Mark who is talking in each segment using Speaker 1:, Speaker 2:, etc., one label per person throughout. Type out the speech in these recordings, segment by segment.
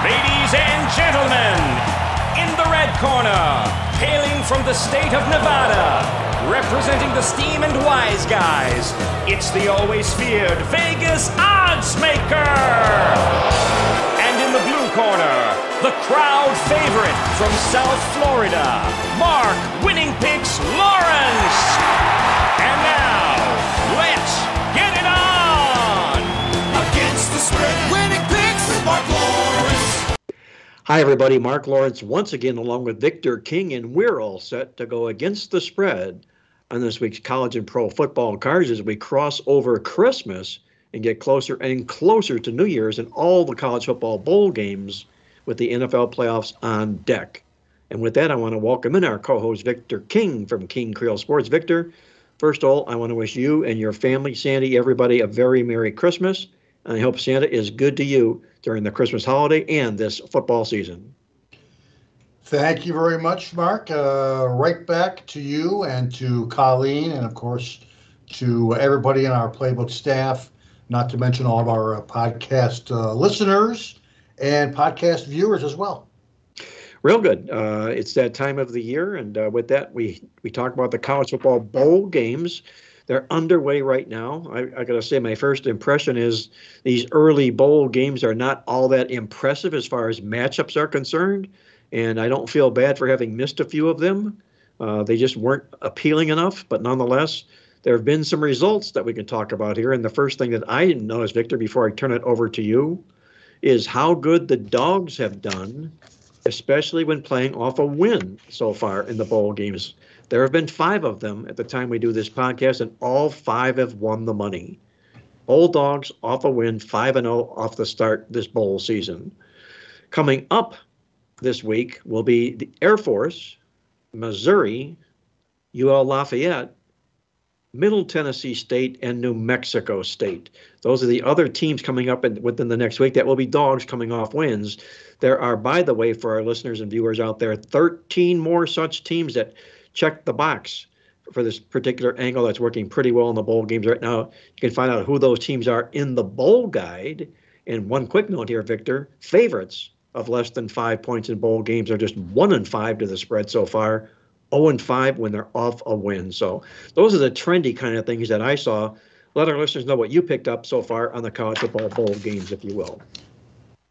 Speaker 1: Ladies and gentlemen, in the red corner, hailing from the state of Nevada, representing the Steam and Wise Guys, it's the always feared Vegas Odds Maker. And in the blue corner, the crowd favorite from South Florida, Marc Winning Picks Lawrence. And now, let's get it on!
Speaker 2: Against the spread, Winning Picks with Marc Lawrence.
Speaker 3: Hi, everybody. Marc Lawrence once again, along with Victor King, and we're all set to go against the spread on this week's college and pro football cards as we cross over Christmas and get closer and closer to New Year's and all the college football bowl games with the NFL playoffs on deck. And with that, I want to welcome in our co-host Victor King from King Creole Sports. Victor, first of all, I want to wish you and your family, Sandy, everybody, a very Merry Christmas. And I hope Santa is good to you during the Christmas holiday and this football season.
Speaker 4: Thank you very much, Mark. Right back to you and to Colleen and, of course, to everybody in our Playbook staff, not to mention all of our podcast listeners and podcast viewers as well. Real good. It's that time of the year, and with that, we talk about the college football bowl games. They're underway right now. I got to say, my first impression is these early bowl games are not all that impressive as far as matchups are concerned, and I don't feel bad for having missed a few of them. They just weren't appealing enough, but nonetheless, there have been some results that we can talk about here. And the first thing that I didn't notice, Victor, before I turn it over to you, is how good the Dogs have done, especially when playing off a win so far in the bowl games. There have been 5 of them at the time we do this podcast, and all 5 have won the money. Bulldogs off a win, 5-0 off the start this bowl season. Coming up this week will be the Air Force, Missouri, UL Lafayette, Middle Tennessee State, and New Mexico State. Those are the other teams coming up within the next week. That will be Dogs coming off wins. There are, by the way, for our listeners and viewers out there, 13 more such teams that check the box for this particular angle that's working pretty well in the bowl games right now. You can find out who those teams are in the bowl guide. And one quick note here, Victor, favorites of less than 5 points in bowl games are just 1-5 to the spread so far, 0-5 when they're off a win. So those are the trendy kind of things that I saw. Let our listeners know what you picked up so far on the college football bowl games, if you will.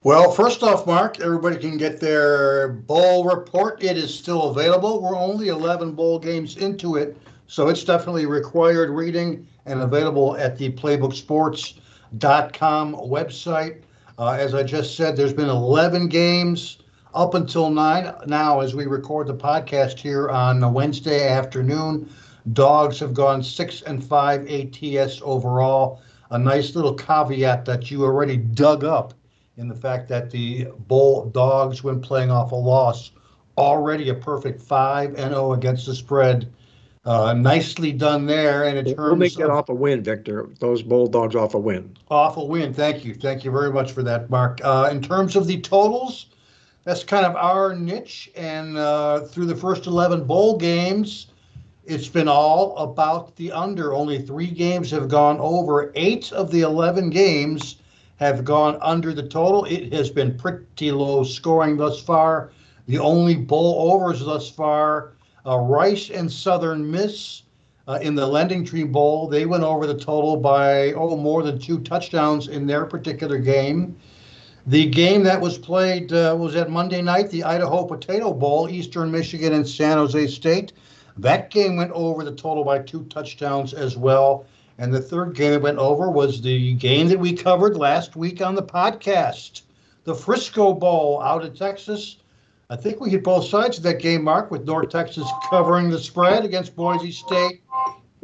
Speaker 4: Well, first off, Mark, everybody can get their bowl report. It is still available. We're only 11 bowl games into it, so it's definitely required reading and available at the playbooksports.com website. As I just said, there's been 11 games up until 9 now as we record the podcast here on a Wednesday afternoon. Dogs have gone 6-5 ATS overall. A nice little caveat that you already dug up in the fact that the Bulldogs, when playing off a loss, already a perfect 5-0 against the spread. Nicely done there. And in terms we'll make that off a win, Victor. Those Bulldogs off a win. Off a win. Thank you. Thank you very much for that, Mark. In terms of the totals, that's kind of our niche. And through the first 11 bowl games, it's been all about the under. Only 3 games have gone over. 8 of the 11 games have gone under the total. It has been pretty low scoring thus far. The only bowl overs thus far, Rice and Southern Miss in the Lending Tree Bowl. They went over the total by more than 2 touchdowns in their particular game. The game that was played was at Monday night, the Idaho Potato Bowl, Eastern Michigan and San Jose State. That game went over the total by 2 touchdowns as well. And the third game that went over was the game that we covered last week on the podcast, the Frisco Bowl out of Texas. I think we hit both sides of that game, Mark, with North Texas covering the spread against Boise State.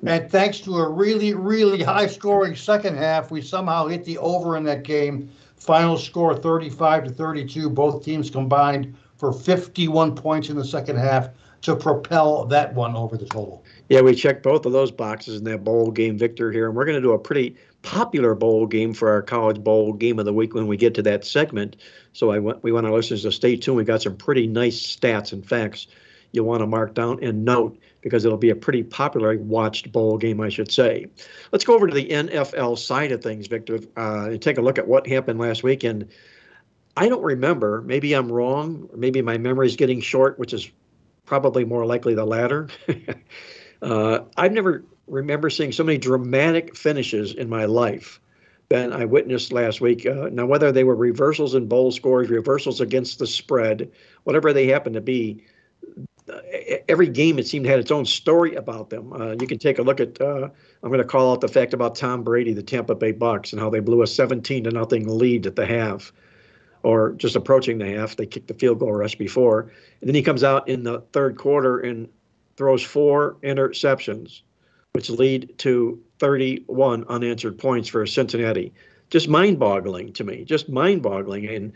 Speaker 4: And thanks to a really, really high-scoring second half, we somehow hit the over in that game. Final score 35-32. Both teams combined for 51 points in the second half to propel that one over the total. Yeah, we checked both of those boxes in that bowl game, Victor, here. And we're going to do a pretty popular bowl game for our college bowl game of the week when we get to that segment. So we want our listeners to stay tuned. We got some pretty nice stats and facts you'll want to mark down and note because it'll be a pretty popularly watched bowl game, I should say. Let's go over to the NFL side of things, Victor, and take a look at what happened last weekend.
Speaker 3: I don't remember. Maybe I'm wrong. Maybe my memory's getting short, which is probably more likely the latter. I've never remember seeing so many dramatic finishes in my life than I witnessed last week. Now, whether they were reversals in bowl scores, reversals against the spread, whatever they happen to be, every game it seemed had its own story about them. You can take a look at. I'm going to call out the fact about Tom Brady, the Tampa Bay Bucks, and how they blew a 17-0 lead at the half, or just approaching the half. They kicked the field goal rush before, and then he comes out in the third quarter and throws 4 interceptions, which lead to 31 unanswered points for Cincinnati. Just mind-boggling to me, just mind-boggling. And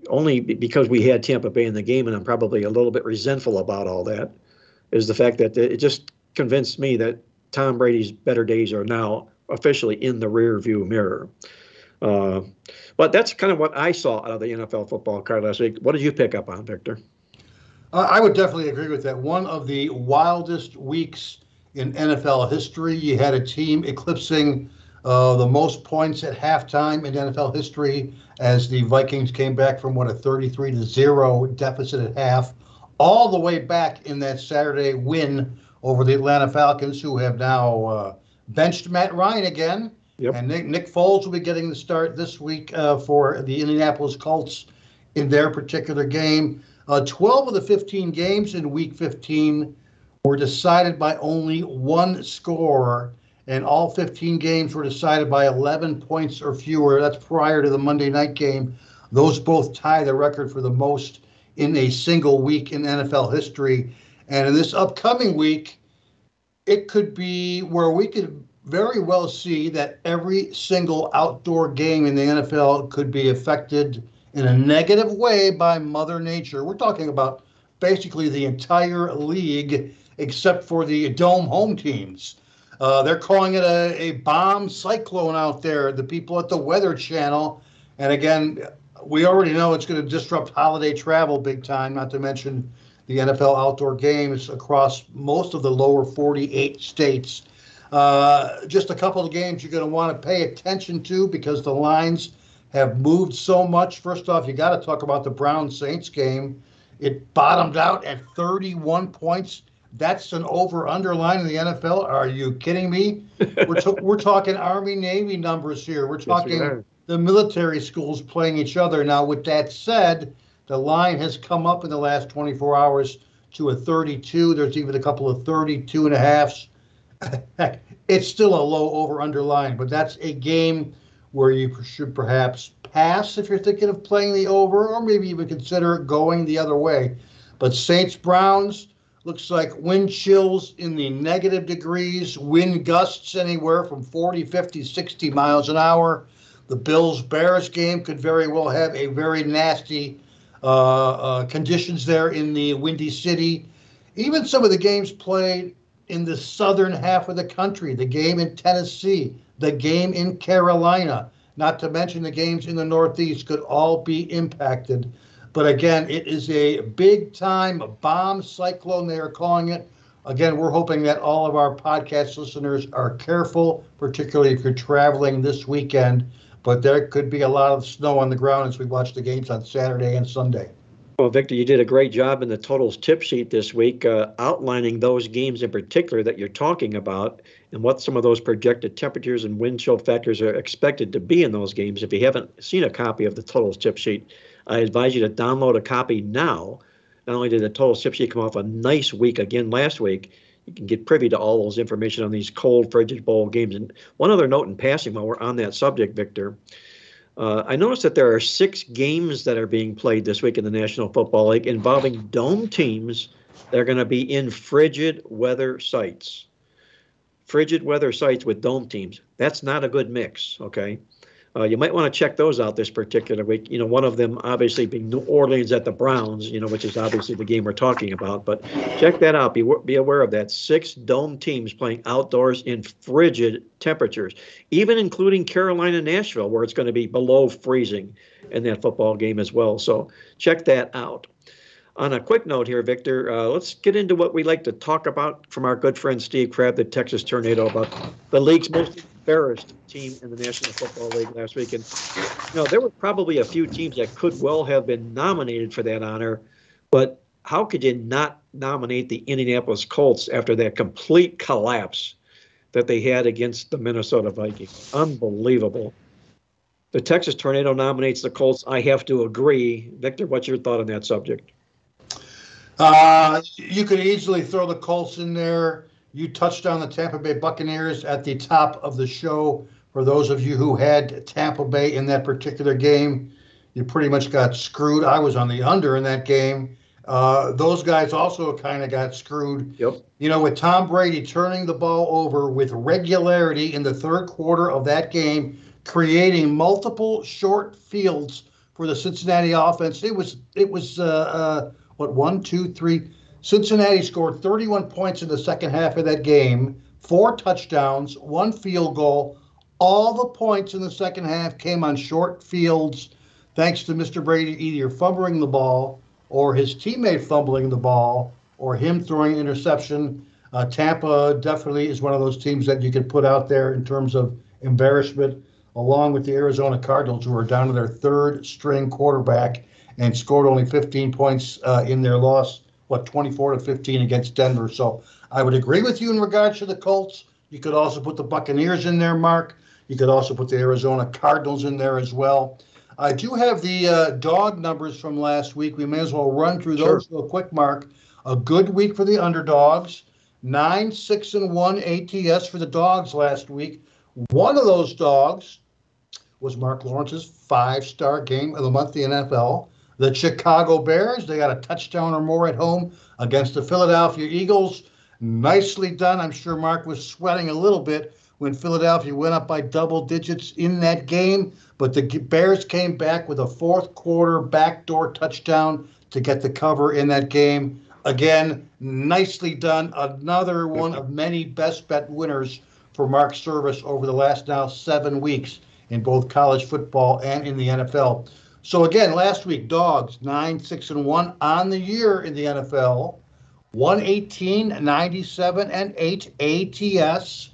Speaker 3: only because we had Tampa Bay in the game, and I'm probably a little bit resentful about all that, is the fact that it just convinced me that Tom Brady's better days are now officially in the rear-view mirror. But that's kind of what I saw out of the NFL football card last week. What did you pick up on, Victor?
Speaker 4: I would definitely agree with that. One of the wildest weeks in NFL history. You had a team eclipsing the most points at halftime in NFL history as the Vikings came back from, a 33-0 deficit at half, all the way back in that Saturday win over the Atlanta Falcons, who have now benched Matt Ryan again. Yep. And Nick Foles will be getting the start this week for the Indianapolis Colts in their particular game. 12 of the 15 games in Week 15 were decided by only one score, and all 15 games were decided by 11 points or fewer. That's prior to the Monday night game. Those both tie the record for the most in a single week in NFL history. And in this upcoming week, it could be where we could very well see that every single outdoor game in the NFL could be affected in a negative way by Mother Nature. We're talking about basically the entire league except for the dome home teams. They're calling it a bomb cyclone out there, the people at the Weather Channel. And again, we already know it's going to disrupt holiday travel big time, not to mention the NFL outdoor games across most of the lower 48 states. Just a couple of games you're going to want to pay attention to because the lines have moved so much. First off, you got to talk about the Browns-Saints game. It bottomed out at 31 points. That's an over-under line in the NFL. Are you kidding me? We're talking Army-Navy numbers here. We're talking the military schools playing each other. Now, with that said, the line has come up in the last 24 hours to a 32. There's even a couple of 32 and a halves. Heck, it's still a low over-under line, but that's a game where you should perhaps pass if you're thinking of playing the over, or maybe even consider going the other way. But Saints-Browns looks like wind chills in the negative degrees, wind gusts anywhere from 40, 50, 60 miles an hour. The Bills-Bears game could very well have a very nasty conditions there in the Windy City. Even some of the games played in the southern half of the country, the game in Tennessee, the game in Carolina, not to mention the games in the Northeast, could all be impacted. But again, it is a big-time bomb cyclone, they are calling it. Again, we're hoping that all of our podcast listeners are careful, particularly if you're traveling this weekend. But there could be a lot of snow on the ground as we watch the games on Saturday and Sunday.
Speaker 3: Well, Victor, you did a great job in the totals tip sheet this week, outlining those games in particular that you're talking about and what some of those projected temperatures and wind chill factors are expected to be in those games. If you haven't seen a copy of the totals tip sheet, I advise you to download a copy now. Not only did the totals tip sheet come off a nice week again last week, you can get privy to all those information on these cold, frigid bowl games. And one other note in passing while we're on that subject, Victor, I noticed that there are 6 games that are being played this week in the National Football League involving dome teams that are going to be in frigid weather sites. Frigid weather sites with dome teams. That's not a good mix, okay? You might want to check those out this particular week. You know, one of them obviously being New Orleans at the Browns, you know, which is obviously the game we're talking about. But check that out. Be aware of that. 6 dome teams playing outdoors in frigid temperatures, even including Carolina, Nashville, where it's going to be below freezing in that football game as well. So check that out. On a quick note here, Victor, let's get into what we like to talk about from our good friend Steve Crabb, the Texas Tornado, about the league's most embarrassed team in the National Football League last week. And, there were probably a few teams that could well have been nominated for that honor, but how could you not nominate the Indianapolis Colts after that complete collapse that they had against the Minnesota Vikings? Unbelievable. The Texas Tornado nominates the Colts. I have to agree. Victor, what's your thought on that subject?
Speaker 4: You could easily throw the Colts in there. You touched on the Tampa Bay Buccaneers at the top of the show. For those of you who had Tampa Bay in that particular game, you pretty much got screwed. I was on the under in that game. Those guys also kind of got screwed.
Speaker 3: Yep.
Speaker 4: With Tom Brady turning the ball over with regularity in the third quarter of that game, creating multiple short fields for the Cincinnati offense. It was 1, 2, 3. Cincinnati scored 31 points in the second half of that game, 4 touchdowns, 1 field goal. All the points in the second half came on short fields, thanks to Mr. Brady either fumbling the ball or his teammate fumbling the ball or him throwing an interception. Tampa definitely is one of those teams that you could put out there in terms of embarrassment, along with the Arizona Cardinals, who are down to their third string quarterback and scored only 15 points in their loss, 24-15 against Denver. So I would agree with you in regards to the Colts. You could also put the Buccaneers in there, Mark. You could also put the Arizona Cardinals in there as well. I do have the dog numbers from last week. We may as well run through those real quick, Mark. A good week for the underdogs. 9-6-1 ATS for the dogs last week. One of those dogs was Mark Lawrence's 5-star game of the month in the NFL. The Chicago Bears, they got a touchdown or more at home against the Philadelphia Eagles. Nicely done. I'm sure Mark was sweating a little bit when Philadelphia went up by double digits in that game. But the Bears came back with a fourth quarter backdoor touchdown to get the cover in that game. Again, nicely done. Another one of many best bet winners for Mark's service over the last now 7 weeks in both college football and in the NFL. So again, last week, dogs 9-6-1 on the year in the NFL, 118-97-8 ATS.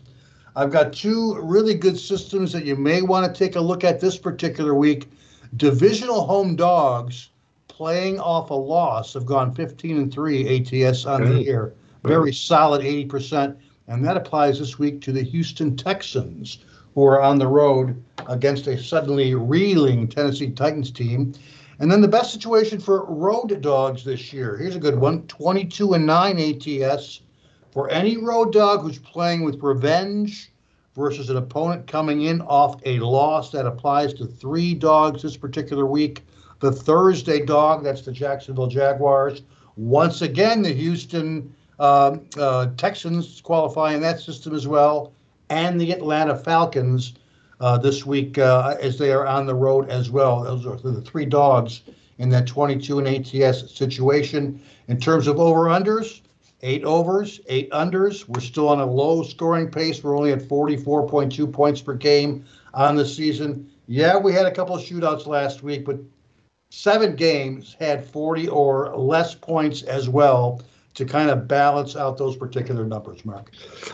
Speaker 4: I've got 2 really good systems that you may want to take a look at this particular week. Divisional home dogs playing off a loss have gone 15-3 ATS on the year. Very solid 80%. And that applies this week to the Houston Texans, who are on the road against a suddenly reeling Tennessee Titans team. And then the best situation for road dogs this year. Here's a good one, 22-9 ATS. For any road dog who's playing with revenge versus an opponent coming in off a loss, that applies to 3 dogs this particular week. The Thursday dog, that's the Jacksonville Jaguars. Once again, the Houston Texans qualify in that system as well, and the Atlanta Falcons this week as they are on the road as well. Those are the 3 dogs in that 22 and ATS situation. In terms of over-unders, 8 overs, 8 unders. We're still on a low scoring pace. We're only at 44.2 points per game on the season. Yeah, we had a couple of shootouts last week, but 7 games had 40 or less points as well to kind of balance out those particular numbers, Mark.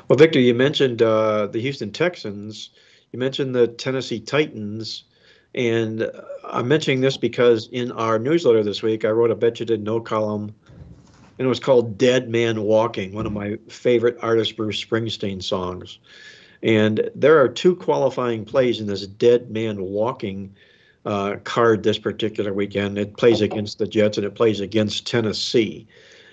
Speaker 3: Well, Victor, you mentioned the Houston Texans. You mentioned the Tennessee Titans. And I'm mentioning this because in our newsletter this week, I wrote a Bet You Didn't Know column, and it was called Dead Man Walking, one of my favorite artist Bruce Springsteen songs. And there are 2 qualifying plays in this Dead Man Walking card this particular weekend. It plays against the Jets and it plays against Tennessee.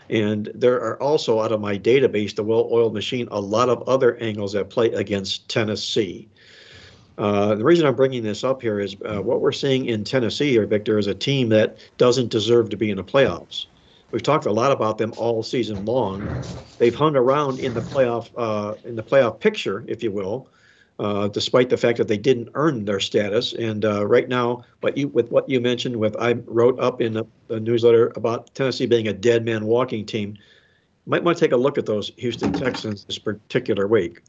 Speaker 3: And there are also, out of my database, the well-oiled machine, a lot of other angles that play against Tennessee. The reason I'm bringing this up here is what we're seeing in Tennessee here, Victor, is a team that doesn't deserve to be in the playoffs. We've talked a lot about them all season long. They've hung around in the playoff picture, if you will, despite the fact that they didn't earn their status. And right now, with what you mentioned, I wrote up in the newsletter about Tennessee being a dead man walking team, you might want to take a look at those Houston Texans this particular week.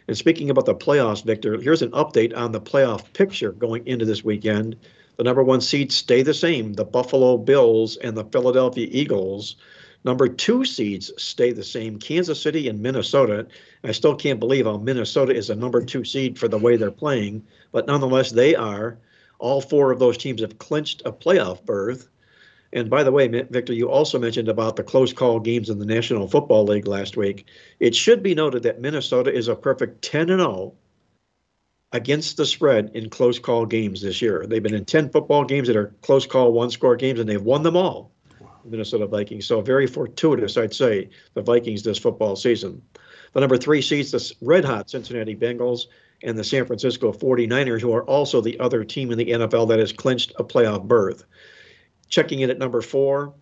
Speaker 3: And speaking about the playoffs, Victor, here's an update on the playoff picture going into this weekend. The number 1 seeds stay the same, the Buffalo Bills and the Philadelphia Eagles. Number 2 seeds stay the same, Kansas City and Minnesota. I still can't believe how Minnesota is a number 2 seed for the way they're playing, but nonetheless, they are. All 4 of those teams have clinched a playoff berth. And by the way, Victor, you also mentioned about the close call games in the National Football League last week. It should be noted that Minnesota is a perfect 10-0 against the spread in close call games this year. They've been in 10 football games that are close call, one-score games, and they've won them all. Minnesota Vikings. So very fortuitous, I'd say, the Vikings this football season. The number 3 seeds, the red-hot Cincinnati Bengals and the San Francisco 49ers, who are also the other team in the NFL that has clinched a playoff berth. Checking in at number 4,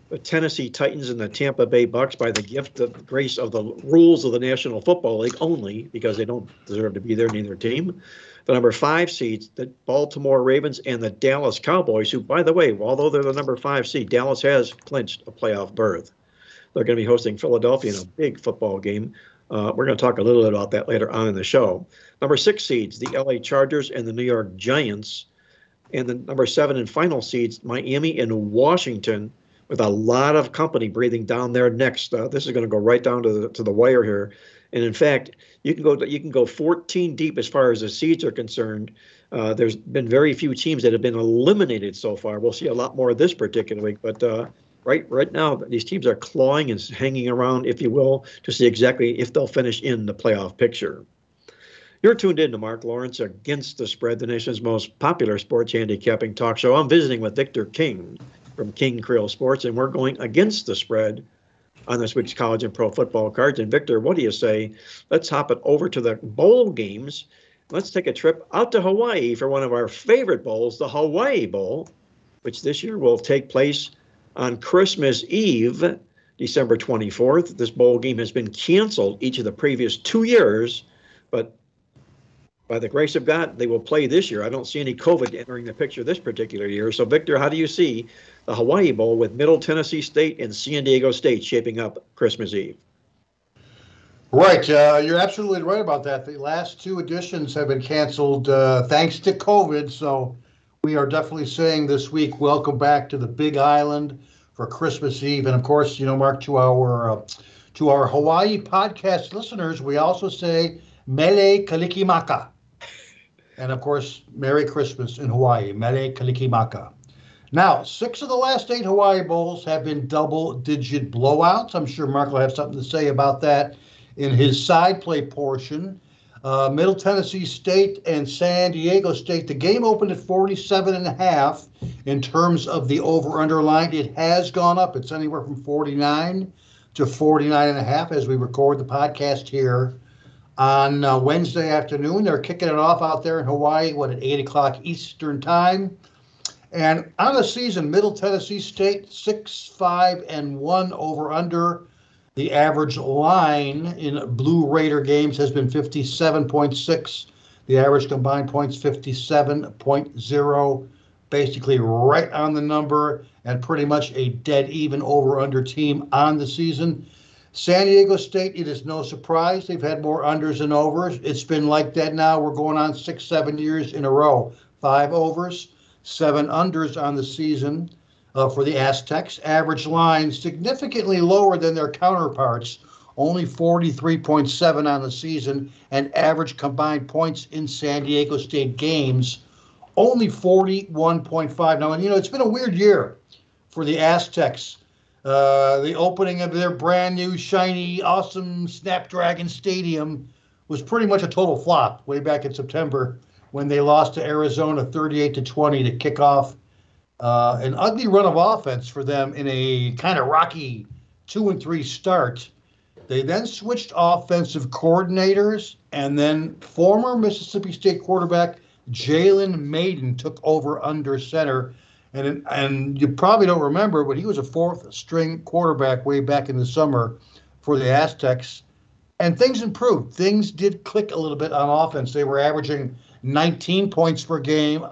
Speaker 3: the Tennessee Titans and the Tampa Bay Bucks by the gift of grace of the rules of the National Football League only, because they don't deserve to be there, neither team. The number 5 seeds, the Baltimore Ravens and the Dallas Cowboys, who, by the way, although they're the number 5 seed, Dallas has clinched a playoff berth. They're going to be hosting Philadelphia in a big football game. We're going to talk a little bit about that later on in the show. Number 6 seeds, the LA Chargers and the New York Giants. And the number 7 and final seeds, Miami and Washington, with a lot of company breathing down their necks. This is going to go right down to the wire here. And in fact, you can go 14 deep as far as the seeds are concerned. There's been very few teams that have been eliminated so far. We'll see a lot more of this particular week, but right now these teams are clawing and hanging around, if you will, to see exactly if they'll finish in the playoff picture. You're tuned in to Mark Lawrence Against the Spread, the nation's most popular sports handicapping talk show. I'm visiting with Victor King from King Creole Sports, and we're going against the spread on this week's college and pro football cards. And Victor, what do you say? Let's hop it over to the bowl games. Let's take a trip out to Hawaii for one of our favorite bowls, the Hawaii Bowl, which this year will take place on Christmas Eve, December 24th. This bowl game has been canceled each of the previous 2 years, but by the grace of God, they will play this year. I don't see any COVID entering the picture this particular year. So, Victor, how do you see the Hawaii Bowl with Middle Tennessee State and San Diego State shaping up Christmas Eve?
Speaker 4: Right. You're absolutely right about that. The last 2 editions have been canceled thanks to COVID. So we are definitely saying this week, welcome back to the Big Island for Christmas Eve. And, of course, Mark, to our Hawaii podcast listeners, we also say Mele Kalikimaka. And, of course, Merry Christmas in Hawaii, Mele Kalikimaka. Now, 6 of the last 8 Hawaii Bowls have been double-digit blowouts. I'm sure Mark will have something to say about that in his side play portion. Middle Tennessee State and San Diego State, the game opened at 47.5 in terms of the over-under line. It has gone up. It's anywhere from 49 to 49.5 as we record the podcast here on Wednesday afternoon. They're kicking it off out there in Hawaii, at 8 o'clock Eastern time. And on the season, Middle Tennessee State, 6-5-1 over-under. The average line in Blue Raider games has been 57.6. The average combined points, 57.0. Basically right on the number and pretty much a dead even over-under team on the season. San Diego State, it is no surprise. They've had more unders than overs. It's been like that now. We're going on 6-7 years in a row. 5 overs, 7 unders on the season for the Aztecs. Average line significantly lower than their counterparts, only 43.7 on the season, and average combined points in San Diego State games, only 41.5. Now, it's been a weird year for the Aztecs. The opening of their brand new, shiny, awesome Snapdragon Stadium was pretty much a total flop way back in September when they lost to Arizona 38-20 to kick off an ugly run of offense for them in a kind of rocky 2-3 start. They then switched offensive coordinators, and then former Mississippi State quarterback Jalen Maiden took over under center. And you probably don't remember, but he was a 4th-string quarterback way back in the summer for the Aztecs. And things improved. Things did click a little bit on offense. They were averaging 19 points per game,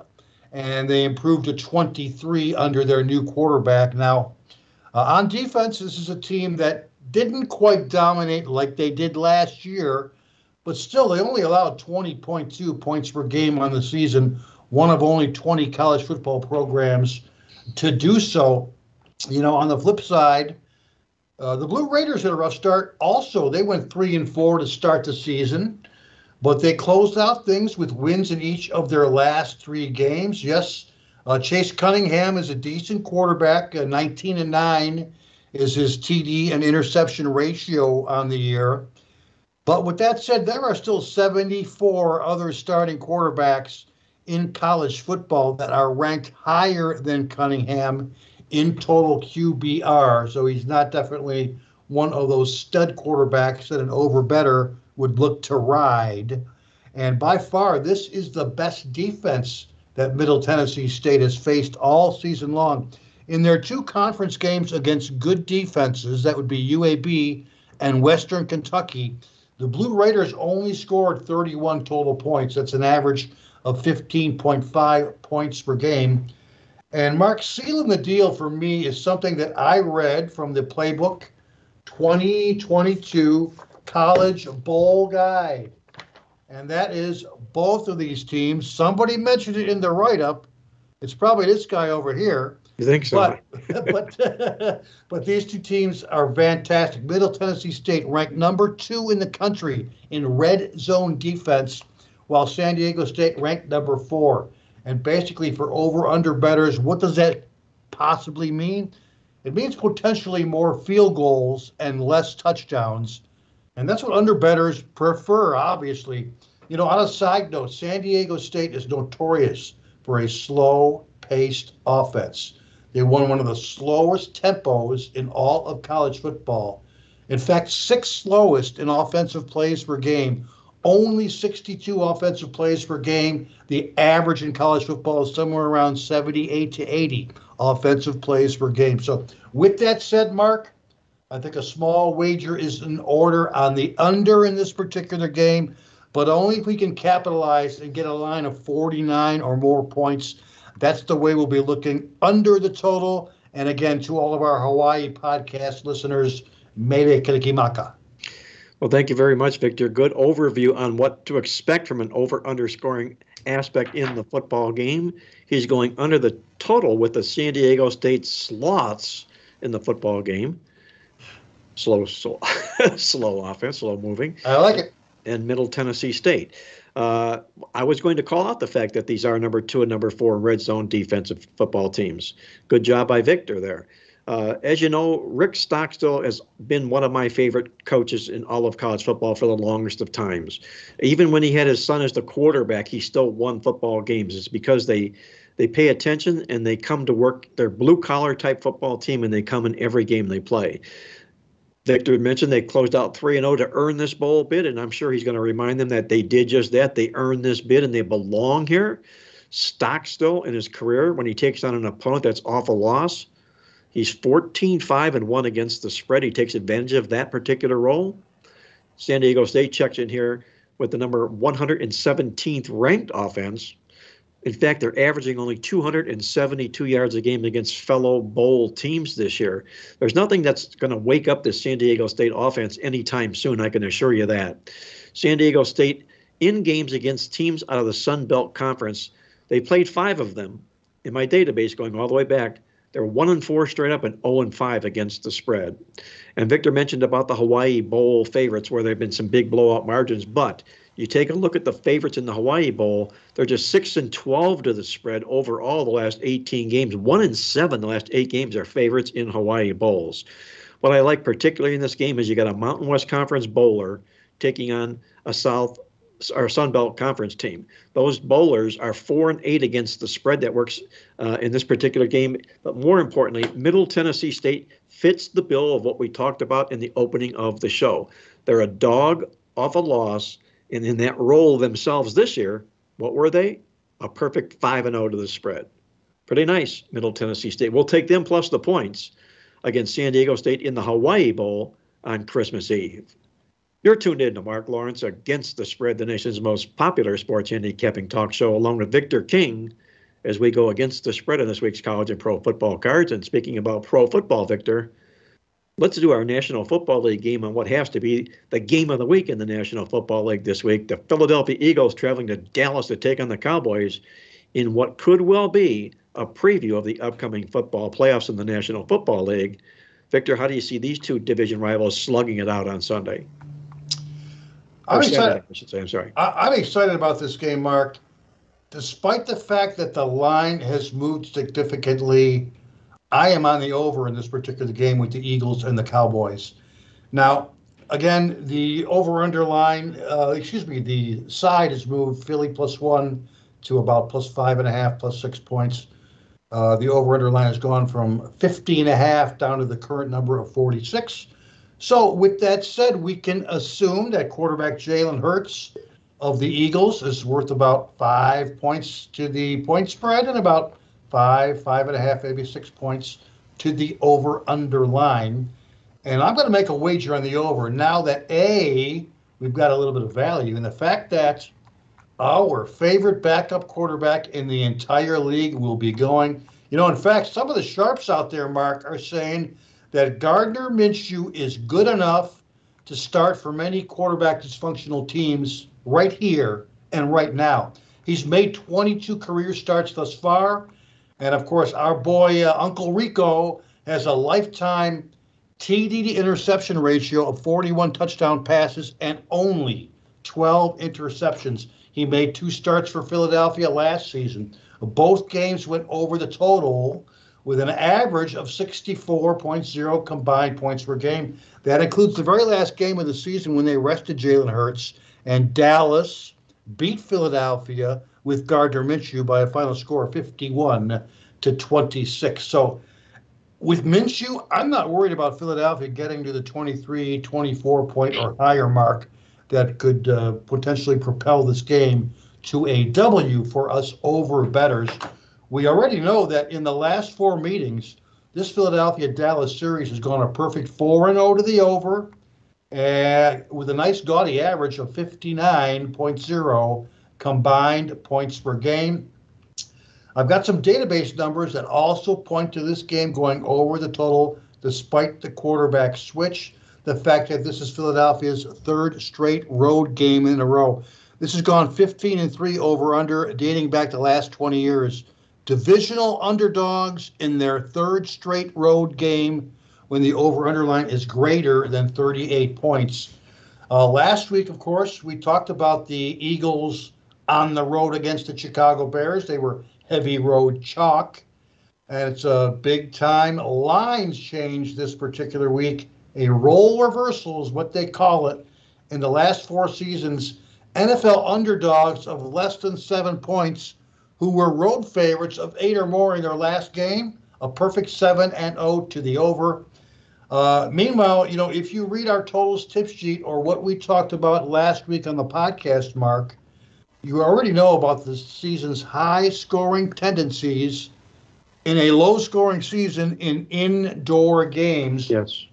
Speaker 4: and they improved to 23 under their new quarterback. Now, on defense, this is a team that didn't quite dominate like they did last year, but still, they only allowed 20.2 points per game on the season, one of only 20 college football programs to do so. On the flip side, The Blue Raiders had a rough start. Also, they went 3-4 to start the season, but they closed out things with wins in each of their last 3 games. Yes, Chase Cunningham is a decent quarterback. 19-9 is his TD and interception ratio on the year. But with that said, there are still 74 other starting quarterbacks in college football that are ranked higher than Cunningham in total QBR. So he's not definitely one of those stud quarterbacks that an over-better would look to ride. And by far, this is the best defense that Middle Tennessee State has faced all season long. In their 2 conference games against good defenses, that would be UAB and Western Kentucky, the Blue Raiders only scored 31 total points. That's an average of 15.5 points per game. And Mark, sealing the deal for me is something that I read from the Playbook 2022 College Bowl Guide. And that is both of these teams. Somebody mentioned it in the write-up. It's probably this guy over here.
Speaker 3: You think so?
Speaker 4: But these 2 teams are fantastic. Middle Tennessee State ranked number 2 in the country in red zone defense, while San Diego State ranked number 4. And basically for over-under bettors, what does that possibly mean? It means potentially more field goals and less touchdowns. And that's what under bettors prefer, obviously. You know, on a side note, San Diego State is notorious for a slow-paced offense. They won one of the slowest tempos in all of college football. In fact, 6th slowest in offensive plays per game. Only 62 offensive plays per game. The average in college football is somewhere around 78 to 80 offensive plays per game. So with that said, Mark, I think a small wager is in order on the under in this particular game, but only if we can capitalize and get a line of 49 or more points. That's the way we'll be looking under the total. And again, to all of our Hawaii podcast listeners, mele kalikimaka.
Speaker 3: Well, thank you very much, Victor. Good overview on what to expect from an over-underscoring aspect in the football game. He's going under the total with the San Diego State Sloths in the football game. Slow offense, slow moving.
Speaker 4: I like it.
Speaker 3: And Middle Tennessee State. I was going to call out the fact that these are number 2 and number 4 red zone defensive football teams. Good job by Victor there. As you know, Rick Stockstill has been one of my favorite coaches in all of college football for the longest of times. Even when he had his son as the quarterback, he still won football games. It's because they pay attention and they come to work. They're blue-collar type football team, and they come in every game they play. Victor mentioned they closed out 3-0 to earn this bowl bid, and I'm sure he's going to remind them that they did just that. They earned this bid, and they belong here. Stockstill in his career, when he takes on an opponent that's off a loss, he's 14-5-1 against the spread. He takes advantage of that particular role. San Diego State checks in here with the number 117th ranked offense. In fact, they're averaging only 272 yards a game against fellow bowl teams this year. There's nothing that's going to wake up this San Diego State offense anytime soon, I can assure you that. San Diego State, in games against teams out of the Sun Belt Conference, they played 5 of them. In my database going all the way back, they're 1-4 straight up and 0-5 against the spread. And Victor mentioned about the Hawaii Bowl favorites where there have been some big blowout margins, but you take a look at the favorites in the Hawaii Bowl, they're just 6-12 to the spread overall the last 18 games. 1-7 the last 8 games are favorites in Hawaii Bowls. What I like particularly in this game is you got a Mountain West Conference bowler taking on a Sun Belt Conference team. Those bowlers are 4-8 against the spread. That works in this particular game. But more importantly, Middle Tennessee State fits the bill of what we talked about in the opening of the show. They're a dog off a loss, and in that role themselves this year, what were they? A perfect 5-0 to the spread. Pretty nice, Middle Tennessee State. We'll take them plus the points against San Diego State in the Hawaii Bowl on Christmas Eve. You're tuned in to Mark Lawrence Against the Spread, the nation's most popular sports handicapping talk show, along with Victor King, as we go against the spread in this week's college and pro football cards. And speaking about pro football, Victor, let's do our National Football League game on what has to be the game of the week in the National Football League this week. The Philadelphia Eagles traveling to Dallas to take on the Cowboys in what could well be a preview of the upcoming football playoffs in the National Football League. Victor, how do you see these two division rivals slugging it out on Sunday?
Speaker 4: I'm excited.
Speaker 3: Saturday, I should say. I'm sorry.
Speaker 4: I'm excited about this game, Mark. Despite the fact that the line has moved significantly, I am on the over in this particular game with the Eagles and the Cowboys. Now, again, the over-under line, the side has moved Philly +1 to about +5.5, +6 points. The over-under line has gone from 50.5 down to the current number of 46. So with that said, we can assume that quarterback Jalen Hurts of the Eagles is worth about 5 points to the point spread and about 5.5, maybe 6 points to the over-under line. And I'm going to make a wager on the over now that we've got a little bit of value in the fact that our favorite backup quarterback in the entire league will be going. In fact, some of the sharps out there, Mark, are saying that Gardner Minshew is good enough to start for many quarterback dysfunctional teams right here and right now. He's made 22 career starts thus far. And, of course, our boy Uncle Rico has a lifetime TD to interception ratio of 41 touchdown passes and only 12 interceptions. He made 2 starts for Philadelphia last season. Both games went over the total with an average of 64.0 combined points per game. That includes the very last game of the season when they rested Jalen Hurts, and Dallas beat Philadelphia with Gardner Minshew by a final score of 51-26. So with Minshew, I'm not worried about Philadelphia getting to the 23, 24 point or higher mark that could potentially propel this game to a W for us over bettors. We already know that in the last 4 meetings, this Philadelphia-Dallas series has gone a perfect 4-0 to the over, with a nice gaudy average of 59.0 combined points per game. I've got some database numbers that also point to this game going over the total despite the quarterback switch. The fact that this is Philadelphia's 3rd straight road game in a row. This has gone 15-3 over-under, dating back to the last 20 years. Divisional underdogs in their 3rd straight road game when the over-under line is greater than 38 points. Last week, of course, we talked about the Eagles on the road against the Chicago Bears. They were heavy road chalk. And it's a big-time lines change this particular week. A role reversal is what they call it. In the last 4 seasons, NFL underdogs of less than 7 points who were road favorites of 8 or more in their last game, a perfect 7-0 to the over. Meanwhile, if you read our totals tip sheet or what we talked about last week on the podcast, Mark, you already know about the season's high-scoring tendencies in a low-scoring season in indoor games.
Speaker 3: Yes.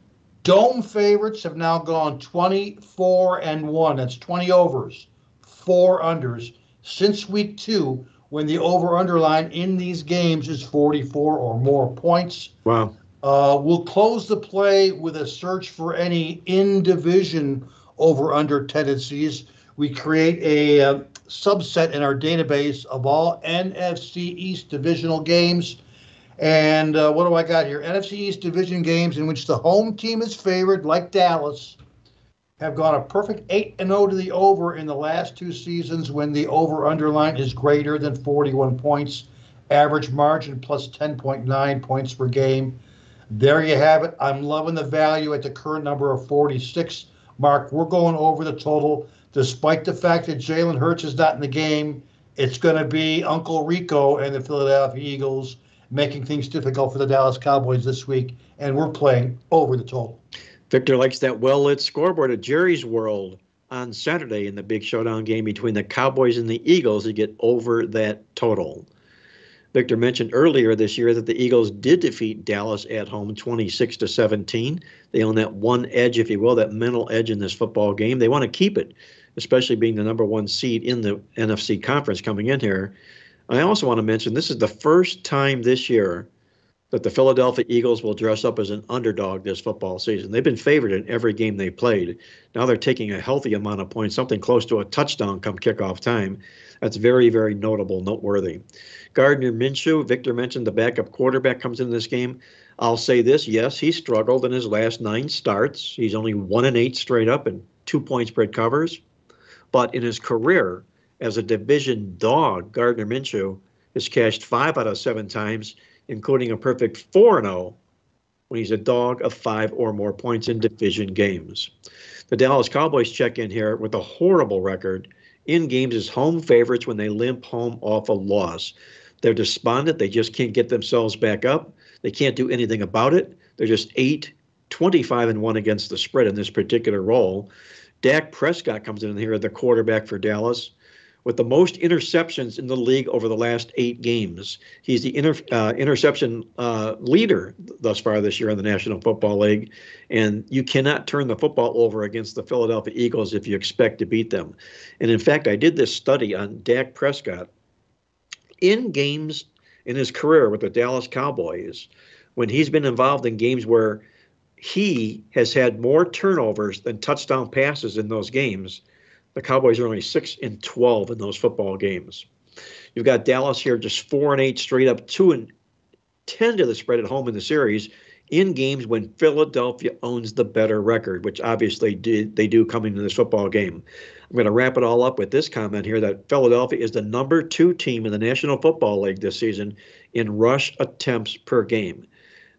Speaker 4: Dome favorites have now gone 24-1. That's 20 overs, 4 unders since week 2, when the over-under line in these games is 44 or more points.
Speaker 3: Wow.
Speaker 4: We'll close the play with a search for any in-division over-under tendencies. We create a subset in our database of all NFC East divisional games. And what do I got here? NFC East division games in which the home team is favored, like Dallas, have gone a perfect 8-0 to the over in the last 2 seasons when the over-under line is greater than 41 points. Average margin plus 10.9 points per game. There you have it. I'm loving the value at the current number of 46. Mark, we're going over the total. Despite the fact that Jalen Hurts is not in the game, it's going to be Uncle Rico and the Philadelphia Eagles making things difficult for the Dallas Cowboys this week, and we're playing over the total.
Speaker 3: Victor likes that well-lit scoreboard at Jerry's World on Saturday in the big showdown game between the Cowboys and the Eagles to get over that total. Victor mentioned earlier this year that the Eagles did defeat Dallas at home 26-17. They own that one edge, if you will, that mental edge in this football game. They want to keep it, especially being the number 1 seed in the NFC conference coming in here. I also want to mention this is the first time this year that the Philadelphia Eagles will dress up as an underdog this football season. They've been favored in every game they played. Now they're taking a healthy amount of points, something close to a touchdown come kickoff time. That's very, very notable, noteworthy. Gardner Minshew, Victor mentioned the backup quarterback comes in this game. I'll say this, yes, he struggled in his last 9 starts. He's only 1-8 straight up and 2-point spread covers. But in his career as a division dog, Gardner Minshew has cashed 5 out of 7 times, including a perfect 4-0 when he's a dog of 5 or more points in division games. The Dallas Cowboys check in here with a horrible record in games as home favorites when they limp home off a loss. They're despondent. They just can't get themselves back up. They can't do anything about it. They're just 25-1 against the spread in this particular role. Dak Prescott comes in here, the quarterback for Dallas, with the most interceptions in the league over the last 8 games. He's the interception leader thus far this year in the National Football League, and you cannot turn the football over against the Philadelphia Eagles if you expect to beat them. And in fact, I did this study on Dak Prescott in games in his career with the Dallas Cowboys, when he's been involved in games where he has had more turnovers than touchdown passes in those games. The Cowboys are only 6-12 in those football games. You've got Dallas here just 4-8 straight up, 2-10 to the spread at home in the series in games when Philadelphia owns the better record, which obviously they do coming into this football game. I'm going to wrap it all up with this comment here that Philadelphia is the number 2 team in the National Football League this season in rush attempts per game.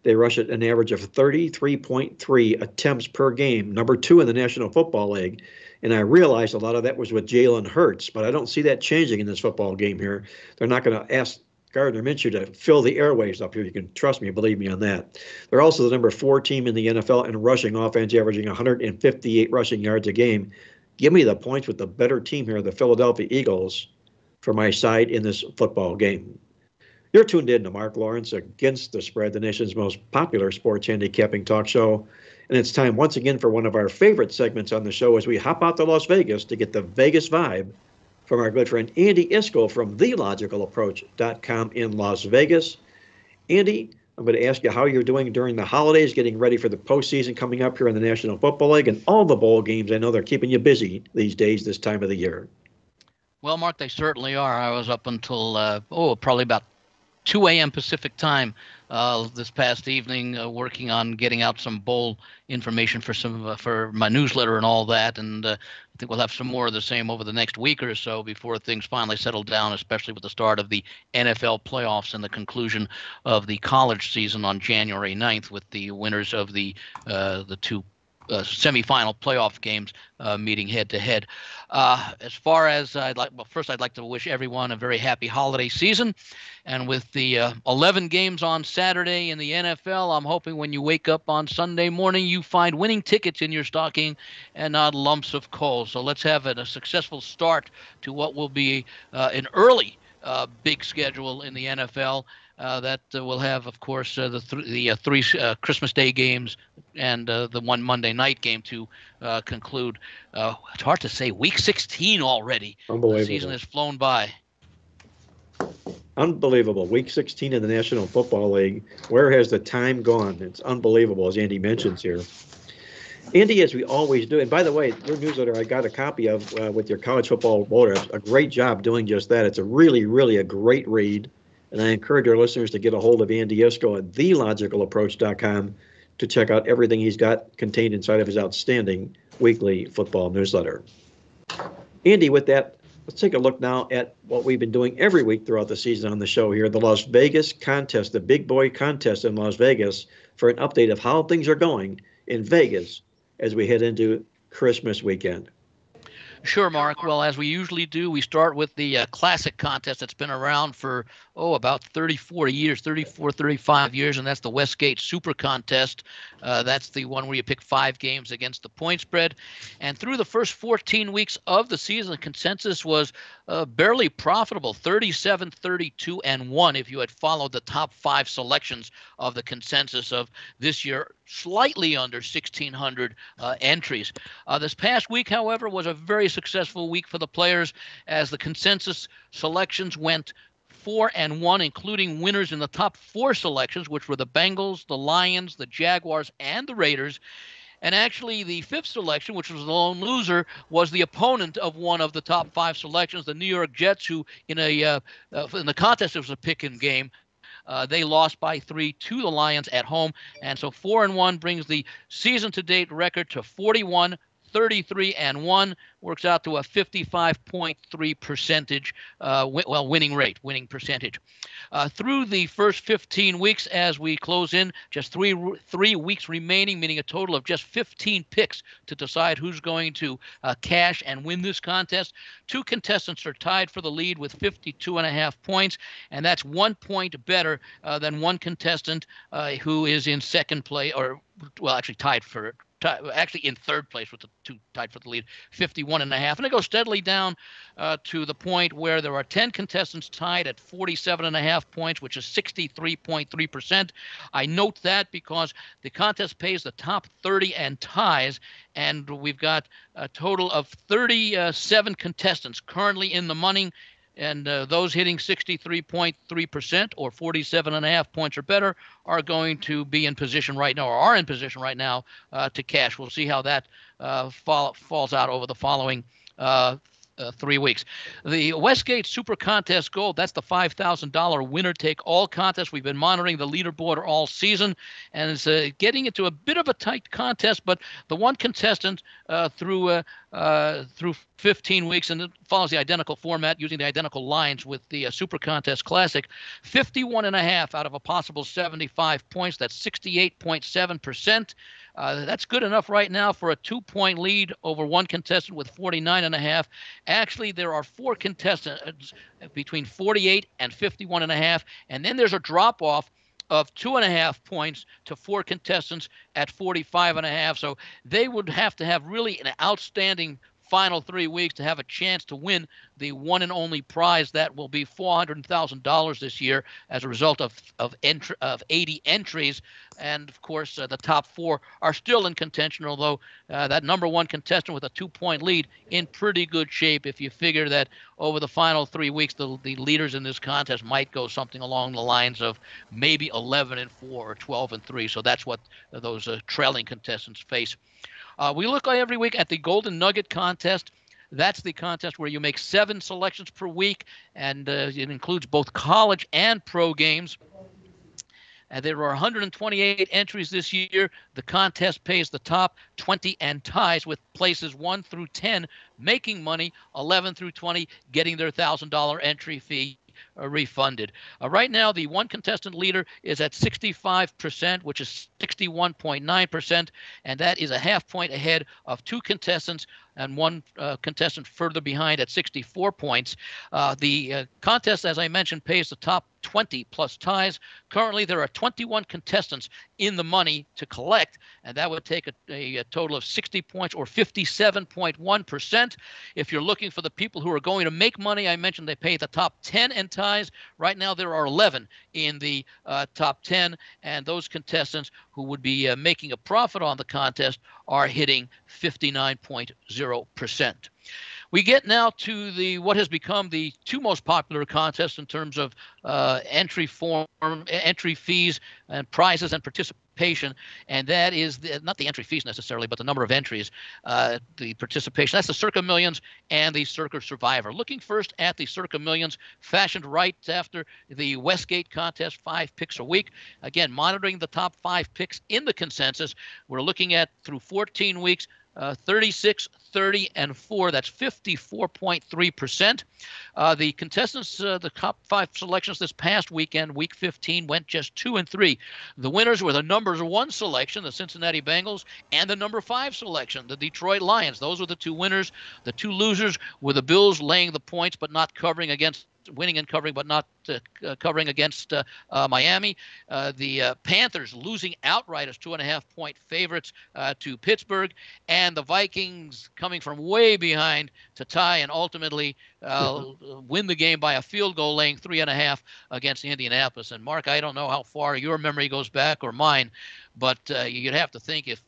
Speaker 3: They rush at an average of 33.3 attempts per game, number 2 in the National Football League. And I realized a lot of that was with Jalen Hurts, but I don't see that changing in this football game here. They're not going to ask Gardner Minshew to fill the airwaves up here. You can trust me, believe me on that. They're also the number 4 team in the NFL in rushing offense, averaging 158 rushing yards a game. Give me the points with the better team here, the Philadelphia Eagles, for my side in this football game. You're tuned in to Mark Lawrence Against the Spread, the nation's most popular sports handicapping talk show. And it's time once again for one of our favorite segments on the show as we hop out to Las Vegas to get the Vegas vibe from our good friend Andy Iskoe from TheLogicalApproach.com in Las Vegas. Andy, I'm going to ask you how you're doing during the holidays, getting ready for the postseason coming up here in the National Football League and all the bowl games. I know they're keeping you busy these days, this time of the year.
Speaker 5: Well, Mark, they certainly are. I was up until, probably about 2 a.m. Pacific time this past evening, working on getting out some bowl information for my newsletter and all that. And I think we'll have some more of the same over the next week or so before things finally settle down, especially with the start of the NFL playoffs and the conclusion of the college season on January 9th with the winners of the 2 semifinal playoff games meeting head-to-head. As far as first I'd like to wish everyone a very happy holiday season. And with the 11 games on Saturday in the NFL, I'm hoping when you wake up on Sunday morning, you find winning tickets in your stocking and not lumps of coal. So let's have a successful start to what will be an early big schedule in the NFL. That will have, of course, the 3 Christmas Day games and the 1 Monday night game to conclude. It's hard to say. Week 16 already.
Speaker 3: Unbelievable.
Speaker 5: The season has flown by.
Speaker 3: Unbelievable. Week 16 in the National Football League. Where has the time gone? It's unbelievable, as Andy mentions here. Andy, as we always do, and by the way, your newsletter I got a copy of with your college football voters. A great job doing just that. It's a really, really a great read. And I encourage our listeners to get a hold of Andy Iskoe at TheLogicalApproach.com to check out everything he's got contained inside of his outstanding weekly football newsletter. Andy, with that, let's take a look now at what we've been doing every week throughout the season on the show here, the Las Vegas contest, the Big Boy contest in Las Vegas, for an update of how things are going in Vegas as we head into Christmas weekend.
Speaker 5: Sure, Mark. Well, as we usually do, we start with the classic contest that's been around for, about 34 years, 35 years, and that's the Westgate Super Contest. That's the one where you pick 5 games against the point spread. And through the first 14 weeks of the season, the consensus was barely profitable, 37, 32, and 1 if you had followed the top 5 selections of the consensus of this year, slightly under 1,600 entries. This past week, however, was a very successful week for the players as the consensus selections went 4-1, including winners in the top 4 selections, which were the Bengals, the Lions, the Jaguars, and the Raiders. And actually, the fifth selection, which was the lone loser, was the opponent of one of the top 5 selections, the New York Jets, who in the contest, it was a pick-'em game. They lost by 3 to the Lions at home, and so 4-1 brings the season-to-date record to 41. 33-1 works out to a 55.3% winning percentage. Through the first 15 weeks, as we close in, just three weeks remaining, meaning a total of just 15 picks to decide who's going to cash and win this contest. 2 contestants are tied for the lead with 52.5 points, and that's 1 point better than one contestant who is in second place, actually in third place with the 2 tied for the lead, 51.5. And it goes steadily down to the point where there are 10 contestants tied at 47.5 points, which is 63.3%. I note that because the contest pays the top 30 and ties, and we've got a total of 37 contestants currently in the money. And those hitting 63.3% or 47.5 points or better are going to be in position right now, or are in position right now to cash. We'll see how that falls out over the following 3 weeks. The Westgate Super Contest Gold, that's the $5,000 winner-take-all contest. We've been monitoring the leaderboard all season, and it's getting into a bit of a tight contest, but the one contestant through 15 weeks, and it follows the identical format using the identical lines with the Super Contest Classic, 51.5 out of a possible 75 points. That's 68.7%. That's good enough right now for a 2-point lead over one contestant with 49.5. Actually, there are 4 contestants between 48 and 51.5, and then there's a drop-off of 2.5 points to 4 contestants at 45.5. So they would have to have really an outstanding final 3 weeks to have a chance to win the one and only prize that will be $400,000 this year as a result of 80 entries. And of course, the top 4 are still in contention, although that number 1 contestant with a 2-point lead in pretty good shape. If you figure that over the final 3 weeks, the leaders in this contest might go something along the lines of maybe 11-4 or 12-3. So that's what those trailing contestants face. We look every week at the Golden Nugget contest. That's the contest where you make 7 selections per week, and it includes both college and pro games. And there are 128 entries this year. The contest pays the top 20 and ties with places 1 through 10 making money, 11 through 20 getting their $1,000 entry fee refunded. Right now, the one contestant leader is at 65%, which is 61.9%, and that is a half point ahead of 2 contestants and 1 contestant further behind at 64 points. The contest, as I mentioned, pays the top 20 plus ties. Currently, there are 21 contestants in the money to collect, and that would take a total of 60 points or 57.1%. If you're looking for the people who are going to make money, I mentioned they pay the top 10 and ties. Right now, there are 11 in the top 10, and those contestants who would be making a profit on the contest are hitting 59.0%. We get now to what has become the 2 most popular contests in terms of entry fees and prizes and participation, and that is not the entry fees necessarily, but the number of entries, the participation. That's the Circa Millions and the Circa Survivor. Looking first at the Circa Millions, fashioned right after the Westgate contest, 5 picks a week. Again, monitoring the top 5 picks in the consensus. We're looking at through 14 weeks, 36, 30, and 4. That's 54.3%. The contestants, the top 5 selections this past weekend, week 15, went just 2 and 3. The winners were the number 1 selection, the Cincinnati Bengals, and the number 5 selection, the Detroit Lions. Those were the 2 winners. The 2 losers were the Bills laying the points but not covering against winning and covering, but not covering against Miami. The Panthers losing outright as 2.5-point favorites to Pittsburgh, and the Vikings coming from way behind to tie and ultimately win the game by a field goal, laying 3.5 against Indianapolis. And Mark, I don't know how far your memory goes back or mine, but you'd have to think if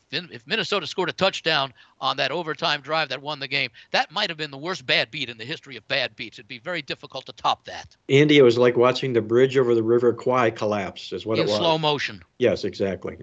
Speaker 5: Minnesota scored a touchdown on that overtime drive that won the game, that might have been the worst bad beat in the history of bad beats. It'd be very difficult to top top that.
Speaker 3: Andy, it was like watching the bridge over the River Kwai collapse, is what it
Speaker 5: In
Speaker 3: was.
Speaker 5: slow motion.
Speaker 3: Yes, exactly.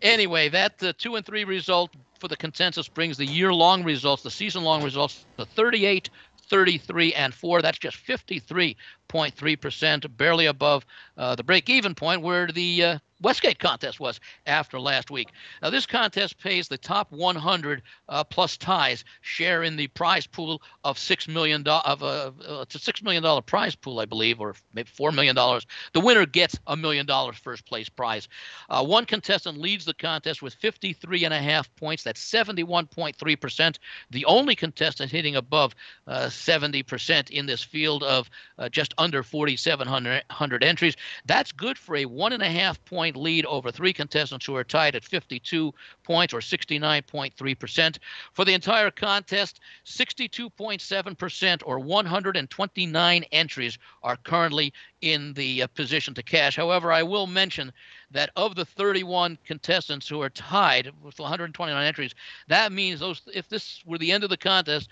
Speaker 5: Anyway, that 2-3 result for the consensus brings the year-long results, the season-long results, to 38, 33, and 4. That's just 53.3%, barely above the break-even point where the Westgate contest was after last week. Now, this contest pays the top 100 plus ties share in the prize pool of $6 million. It's a $6 million prize pool, I believe, or maybe $4 million. The winner gets $1 million first place prize. One contestant leads the contest with 53.5 points. That's 71.3%. The only contestant hitting above 70% in this field of just under 4,700 entries. That's good for a 1.5 point lead over three contestants who are tied at 52 points, or 69.3%. For the entire contest, 62.7%, or 129 entries, are currently in the position to cash. However, I will mention that of the 31 contestants who are tied with 129 entries, that means if this were the end of the contest,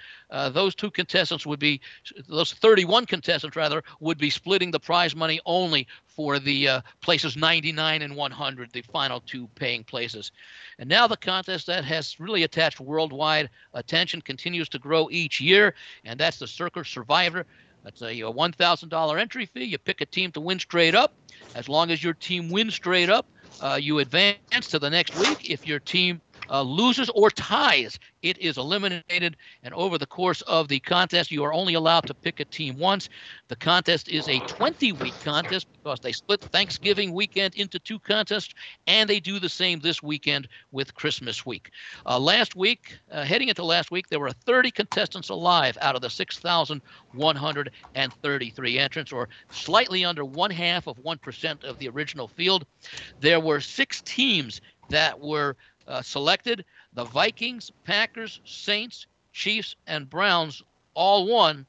Speaker 5: those 31 contestants would be splitting the prize money only for the places 99 and 100, the final two paying places. And now the contest that has really attached worldwide attention continues to grow each year, and that's the Circle Survivor. That's a $1,000 entry fee. You pick a team to win straight up. As long as your team wins straight up, you advance to the next week. If your team loses or ties, it is eliminated. And over the course of the contest, you are only allowed to pick a team once. The contest is a 20-week contest because they split Thanksgiving weekend into two contests, and they do the same this weekend with Christmas week. Last week, heading into last week, there were 30 contestants alive out of the 6,133 entrants, or slightly under 0.5% of the original field. There were 6 teams that were selected. The Vikings, Packers, Saints, Chiefs, and Browns all won.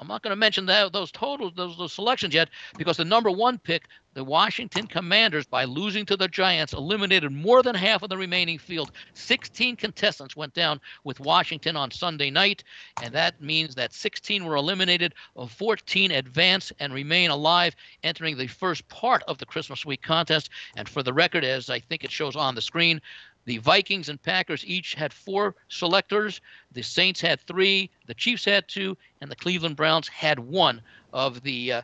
Speaker 5: I'm not going to mention those totals, those selections yet, because the number one pick, the Washington Commanders, by losing to the Giants, eliminated more than half of the remaining field. 16 contestants went down with Washington on Sunday night, and that means that 16 were eliminated, 14 advance and remain alive, entering the first part of the Christmas week contest. And for the record, as I think it shows on the screen, the Vikings and Packers each had 4 selectors. The Saints had 3, the Chiefs had 2, and the Cleveland Browns had 1 of the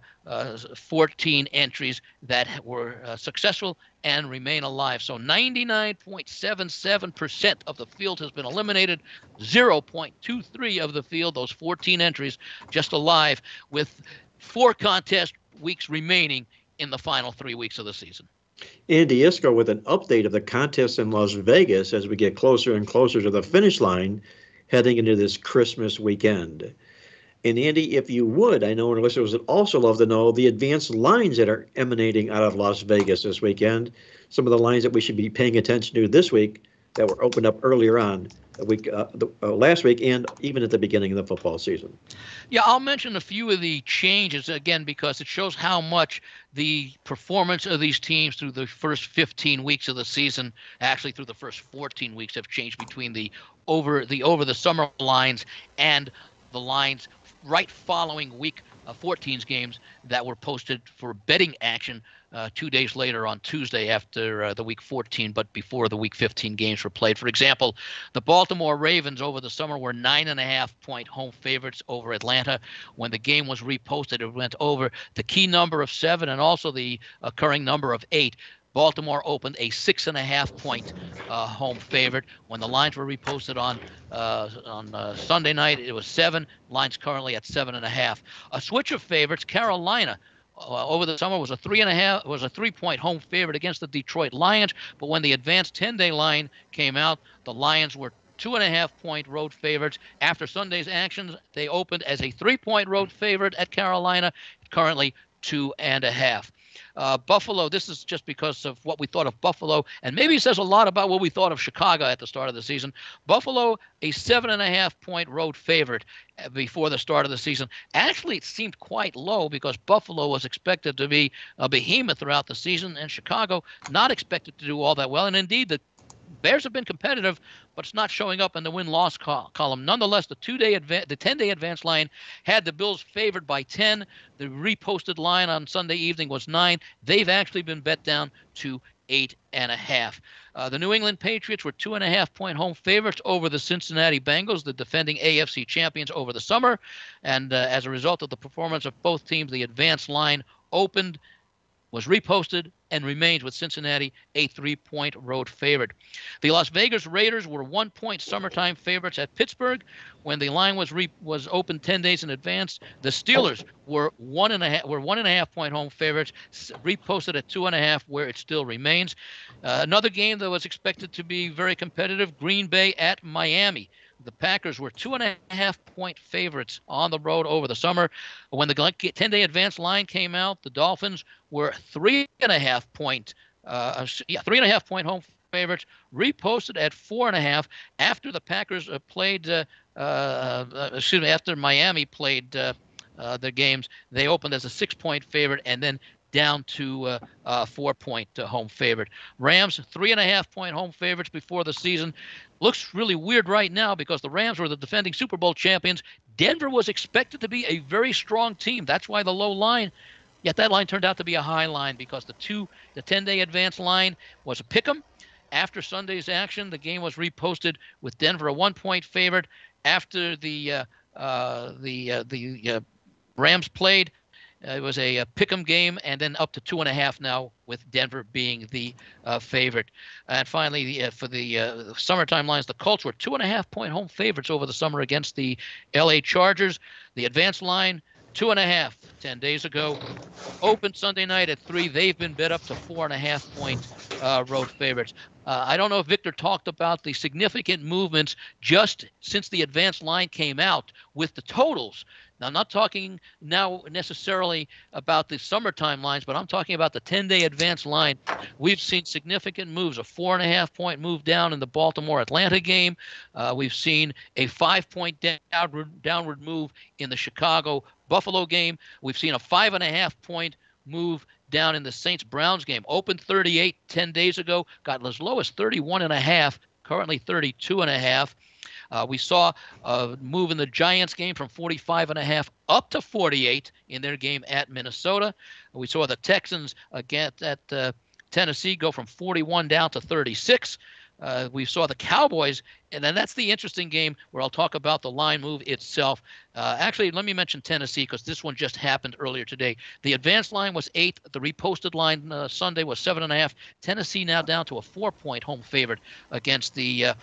Speaker 5: 14 entries that were successful and remain alive. So 99.77% of the field has been eliminated, 0.23 of the field, those 14 entries, just alive, with 4 contest weeks remaining in the final 3 weeks of the season.
Speaker 3: Andy Iskoe with an update of the contest in Las Vegas as we get closer and closer to the finish line heading into this Christmas weekend. And Andy, if you would, I know our listeners would also love to know the advanced lines that are emanating out of Las Vegas this weekend, some of the lines that we should be paying attention to this week that were opened up earlier on last week and even at the beginning of the football season.
Speaker 5: Yeah, I'll mention a few of the changes again because it shows how much the performance of these teams through the first 15 weeks of the season, actually through the first 14 weeks, have changed between the over the summer lines and the lines right following week 14's games that were posted for betting action 2 days later on Tuesday after the week 14, but before the week 15 games were played. For example, the Baltimore Ravens over the summer were 9.5-point home favorites over Atlanta. When the game was reposted, it went over the key number of 7 and also the occurring number of 8. Baltimore opened a 6.5-point home favorite. When the lines were reposted on Sunday night, it was 7. Lines currently at 7.5. A switch of favorites, Carolina over the summer was a 3.5 home favorite against the Detroit Lions. But when the advanced 10-day line came out, the Lions were 2.5-point road favorites. After Sunday's actions, they opened as a 3-point road favorite at Carolina, currently 2.5. Buffalo, this is just because of what we thought of Buffalo, and maybe it says a lot about what we thought of Chicago at the start of the season. Buffalo, a 7.5-point road favorite before the start of the season. Actually, it seemed quite low because Buffalo was expected to be a behemoth throughout the season, and Chicago not expected to do all that well. And indeed, the Bears have been competitive, but it's not showing up in the win-loss column. Nonetheless, the 10-day advance line had the Bills favored by 10. The reposted line on Sunday evening was 9. They've actually been bet down to 8.5. The New England Patriots were 2.5-point home favorites over the Cincinnati Bengals, the defending AFC champions, over the summer. And as a result of the performance of both teams, the advance line opened, was reposted, and remains with Cincinnati a 3-point road favorite. The Las Vegas Raiders were 1-point summertime favorites at Pittsburgh when the line was opened 10 days in advance. The Steelers were 1.5-point home favorites, reposted at 2.5, where it still remains. Another game that was expected to be very competitive: Green Bay at Miami. The Packers were 2.5-point favorites on the road over the summer. When the 10-day advance line came out, the Dolphins were 3.5-point home favorites, reposted at 4.5 after the Packers after Miami played their games. They opened as a 6-point favorite and then down to 4-point home favorite. Rams, 3.5-point home favorites before the season. Looks really weird right now because the Rams were the defending Super Bowl champions. Denver was expected to be a very strong team. That's why the low line, yet that line turned out to be a high line because the 10-day advance line was a pick'em. After Sunday's action, the game was reposted with Denver a 1-point favorite. After the Rams played, it was a pick'em game, and then up to 2.5 now, with Denver being the favorite. And finally, for the summertime lines, the Colts were 2.5-point home favorites over the summer against the L.A. Chargers. The advance line, 2.5 10 days ago. Opened Sunday night at 3. They've been bet up to 4.5-point road favorites. I don't know if Victor talked about the significant movements just since the advance line came out with the totals. Now, I'm not talking now necessarily about the summertime lines, but I'm talking about the 10-day advance line. We've seen significant moves, a 4.5-point move down in the Baltimore-Atlanta game. We've seen a 5-point downward move in the Chicago-Buffalo game. We've seen a 5.5-point move down in the Saints-Browns game. Opened 38 10 days ago, got as low as 31.5, currently 32.5. We saw a move in the Giants game from 45.5 up to 48 in their game at Minnesota. We saw the Texans against at Tennessee go from 41 down to 36. We saw the Cowboys, and then that's the interesting game where I'll talk about the line move itself. Actually, let me mention Tennessee because this one just happened earlier today. The advanced line was 8. The reposted line Sunday was 7.5. Tennessee now down to a 4-point home favorite against the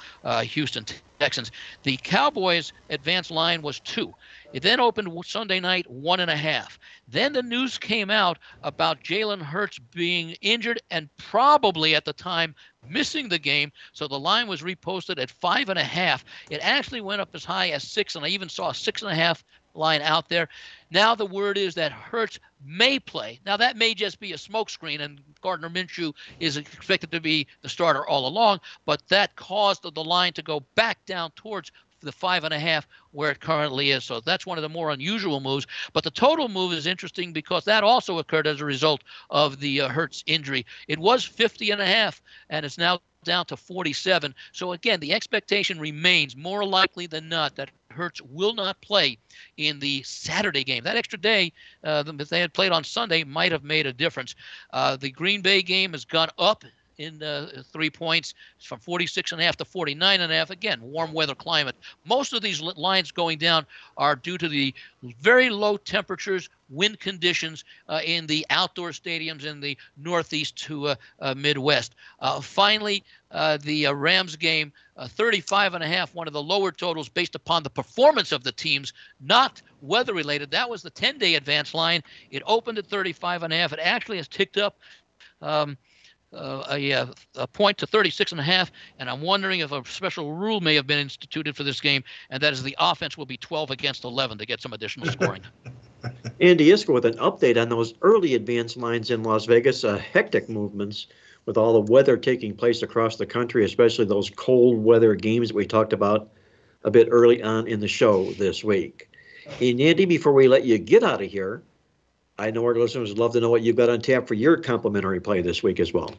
Speaker 5: Houston Texans. The Cowboys' advanced line was 2. It then opened Sunday night 1.5. Then the news came out about Jalen Hurts being injured and probably at the time missing the game. So the line was reposted at 5.5. It actually went up as high as 6, and I even saw a 6.5 line out there. Now the word is that Hurts may play. Now that may just be a smokescreen, and Gardner Minshew is expected to be the starter all along, but that caused the line to go back down towards the 5.5 where it currently is. So that's one of the more unusual moves. But the total move is interesting because that also occurred as a result of the Hurts injury. It was 50.5, and it's now down to 47. So again, the expectation remains more likely than not that Hurts will not play in the Saturday game. That extra day, if they had played on Sunday, might have made a difference. The Green Bay game has gone up in 3 points from 46.5 to 49.5. Again, warm weather climate. Most of these lines going down are due to the very low temperatures, wind conditions in the outdoor stadiums in the Northeast to Midwest. Finally, the Rams game, 35.5, one of the lower totals based upon the performance of the teams, not weather related. That was the 10-day advance line. It opened at 35.5. It actually has ticked up a point to 36.5, and I'm wondering if a special rule may have been instituted for this game, and that is the offense will be 12 against 11 to get some additional scoring.
Speaker 3: Andy Iskoe with an update on those early advance lines in Las Vegas, hectic movements with all the weather taking place across the country, especially those cold weather games that we talked about a bit early on in the show this week. And Andy, before we let you get out of here, I know our listeners would love to know what you've got on tap for your complimentary play this week as well.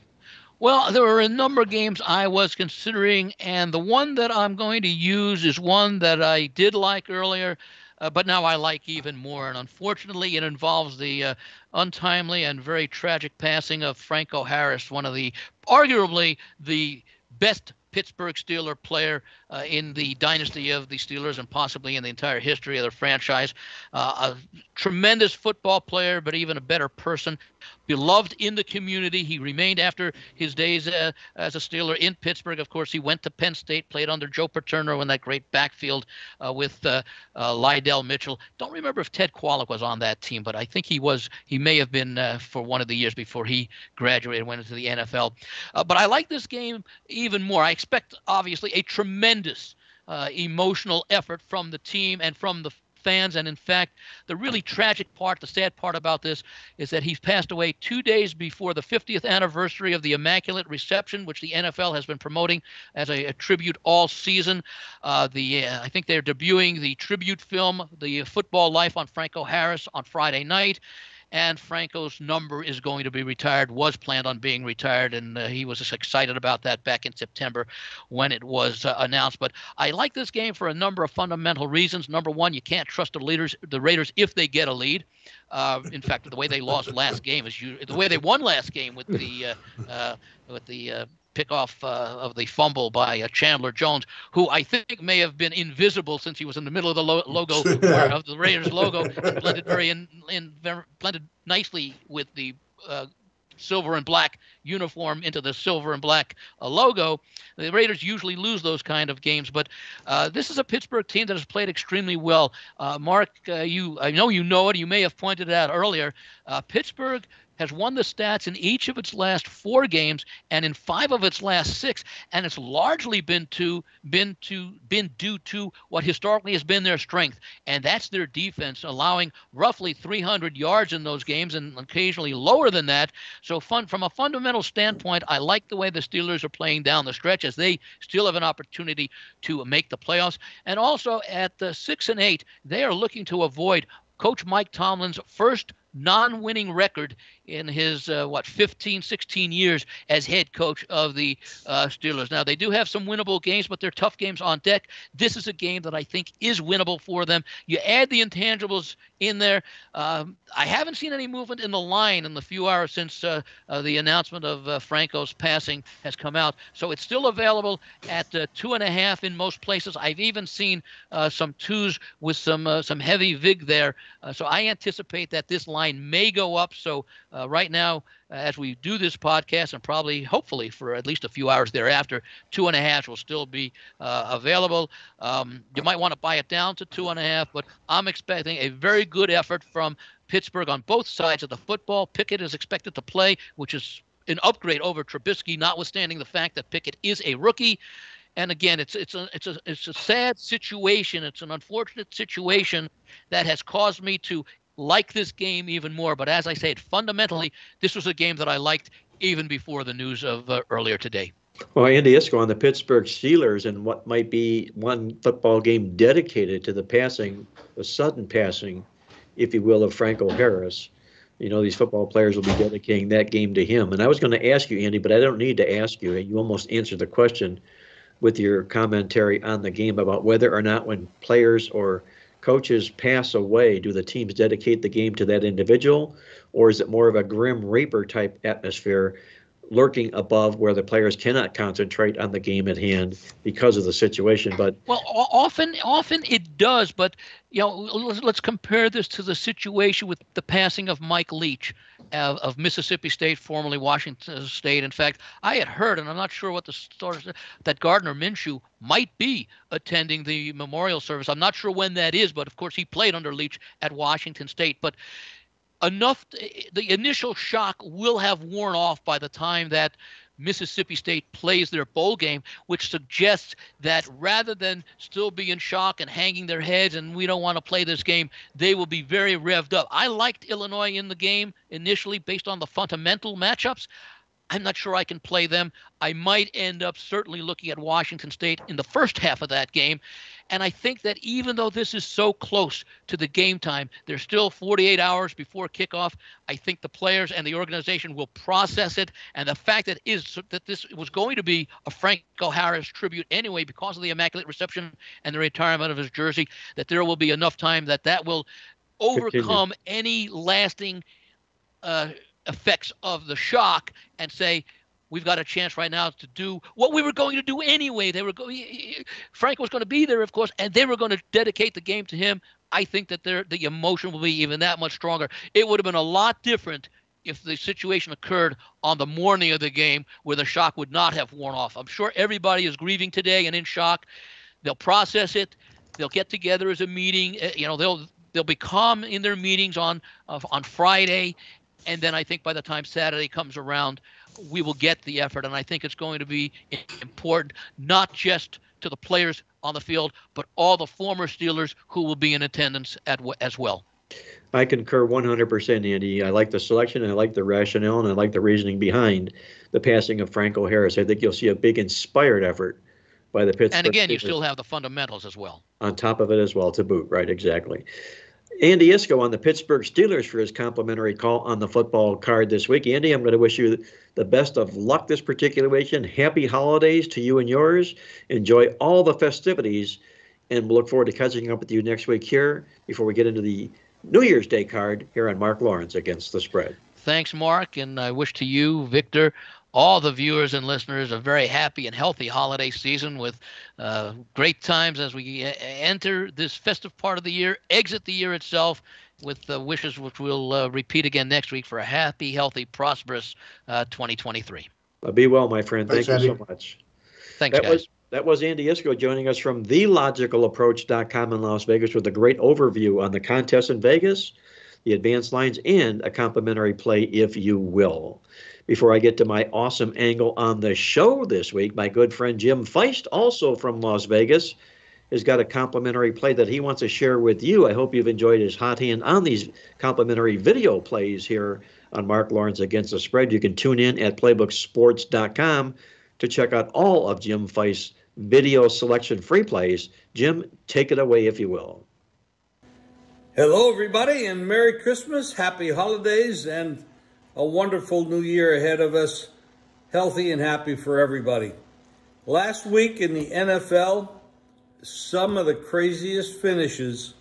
Speaker 5: Well, there were a number of games I was considering, and the one that I'm going to use is one that I did like earlier, but now I like even more. And unfortunately, it involves the untimely and very tragic passing of Franco Harris, one of the arguably the best Pittsburgh Steeler player in the dynasty of the Steelers and possibly in the entire history of the franchise. A tremendous football player, but even a better person. Beloved in the community. He remained after his days as a Steeler in Pittsburgh. Of course, he went to Penn State, played under Joe Paterno in that great backfield with Lydell Mitchell. Don't remember if Ted Kwolek was on that team, but I think he was. He may have been for one of the years before he graduated and went into the NFL. But I like this game even more. I expect, obviously, a tremendous emotional effort from the team and from the fans. And in fact, the really tragic part, the sad part about this is that he's passed away 2 days before the 50th anniversary of the Immaculate Reception, which the NFL has been promoting as a tribute all season. I think they're debuting the tribute film, The Football Life on Franco Harris, on Friday night. And Franco's number is going to be retired, was planned on being retired, and he was just excited about that back in September when it was announced. But I like this game for a number of fundamental reasons. Number one, you can't trust the Raiders if they get a lead. In fact, the way they lost last game is the way they won last game with the pickoff of the fumble by Chandler Jones, who I think may have been invisible since he was in the middle of the logo of the Raiders logo, and blended nicely with the silver and black uniform into the silver and black logo. The Raiders usually lose those kind of games, but this is a Pittsburgh team that has played extremely well. Mark, I know you know it. You may have pointed it out earlier. Pittsburgh has won the stats in each of its last 4 games and in 5 of its last 6, and it's largely been due to what historically has been their strength, and that's their defense, allowing roughly 300 yards in those games and occasionally lower than that. So from a fundamental standpoint, I like the way the Steelers are playing down the stretch, as they still have an opportunity to make the playoffs. And also at 6-8, they are looking to avoid Coach Mike Tomlin's first non-winning record in his 15, 16 years as head coach of the Steelers. Now, they do have some winnable games, but they're tough games on deck. This is a game that I think is winnable for them. You add the intangibles in there. I haven't seen any movement in the line in the few hours since the announcement of Franco's passing has come out. So it's still available at 2.5 in most places. I've even seen some 2s with some heavy vig there. So I anticipate that this line may go up. So right now, as we do this podcast, and probably, hopefully, for at least a few hours thereafter, 2.5 will still be available. You might want to buy it down to 2.5, but I'm expecting a very good effort from Pittsburgh on both sides of the football. Pickett is expected to play, which is an upgrade over Trubisky, notwithstanding the fact that Pickett is a rookie. And again, it's a sad situation. It's an unfortunate situation that has caused me to like this game even more. But as I said, fundamentally, this was a game that I liked even before the news of earlier today.
Speaker 3: Well, Andy Iskoe on the Pittsburgh Steelers, and what might be one football game dedicated to the sudden passing, if you will, of Franco Harris. You know, these football players will be dedicating that game to him. And I was going to ask you, Andy, but I don't need to ask you. You almost answered the question with your commentary on the game about whether or not when players or coaches pass away, do the teams dedicate the game to that individual, or is it more of a Grim Reaper type atmosphere lurking above where the players cannot concentrate on the game at hand because of the situation? But
Speaker 5: well, often it does. But let's compare this to the situation with the passing of Mike Leach of Mississippi State, formerly Washington State. In fact, I had heard, and I'm not sure what the story is, that Gardner Minshew might be attending the memorial service. I'm not sure when that is, but of course he played under Leach at Washington State. But the initial shock will have worn off by the time that Mississippi State plays their bowl game, which suggests that rather than still be in shock and hanging their heads and we don't want to play this game, they will be very revved up. I liked Illinois in the game initially based on the fundamental matchups. I'm not sure I can play them. I might end up certainly looking at Washington State in the first half of that game. And I think that even though this is so close to the game time, there's still 48 hours before kickoff. I think the players and the organization will process it. And the fact that this was going to be a Franco Harris tribute anyway because of the Immaculate Reception and the retirement of his jersey, that there will be enough time that will overcome any lasting effects of the shock and say, we've got a chance right now to do what we were going to do anyway. Frank was going to be there, of course, and they were going to dedicate the game to him. I think that the emotion will be even that much stronger. It would have been a lot different if the situation occurred on the morning of the game where the shock would not have worn off. I'm sure everybody is grieving today and in shock. They'll process it. They'll get together as a meeting. They'll be calm in their meetings on Friday. And then I think by the time Saturday comes around, we will get the effort. And I think it's going to be important, not just to the players on the field, but all the former Steelers who will be in attendance as well.
Speaker 3: I concur 100%, Andy. I like the selection, and I like the rationale, and I like the reasoning behind the passing of Franco Harris. I think you'll see a big inspired effort by the Pittsburgh
Speaker 5: And again,
Speaker 3: Steelers
Speaker 5: you still have the fundamentals as well.
Speaker 3: on top of it as well to boot. Right, exactly. Andy Iskoe on the Pittsburgh Steelers for his complimentary call on the football card this week. Andy, I'm going to wish you the best of luck this particular weekend. Happy holidays to you and yours. Enjoy all the festivities, and we'll look forward to catching up with you next week here before we get into the New Year's Day card here on Mark Lawrence Against the Spread.
Speaker 5: Thanks, Mark, and I wish to you, Victor, all the viewers and listeners a very happy and healthy holiday season with great times as we enter this festive part of the year, exit the year itself with wishes which we'll repeat again next week for a happy, healthy, prosperous 2023.
Speaker 3: Be well, my friend.
Speaker 4: Thanks,
Speaker 3: Thank you
Speaker 4: Andy.
Speaker 3: so much.
Speaker 5: Thanks, guys.
Speaker 3: That was Andy Iskoe joining us from TheLogicalApproach.com in Las Vegas with a great overview on the contest in Vegas, the advanced lines, and a complimentary play, if you will. Before I get to my awesome angle on the show this week, my good friend Jim Feist, also from Las Vegas, has got a complimentary play that he wants to share with you. I hope you've enjoyed his hot hand on these complimentary video plays here on Mark Lawrence Against the Spread. You can tune in at playbooksports.com to check out all of Jim Feist's video selection free plays. Jim, take it away, if you will.
Speaker 6: Hello, everybody, and Merry Christmas, Happy Holidays, and a wonderful new year ahead of us, healthy and happy for everybody. Last week in the NFL, some of the craziest finishes,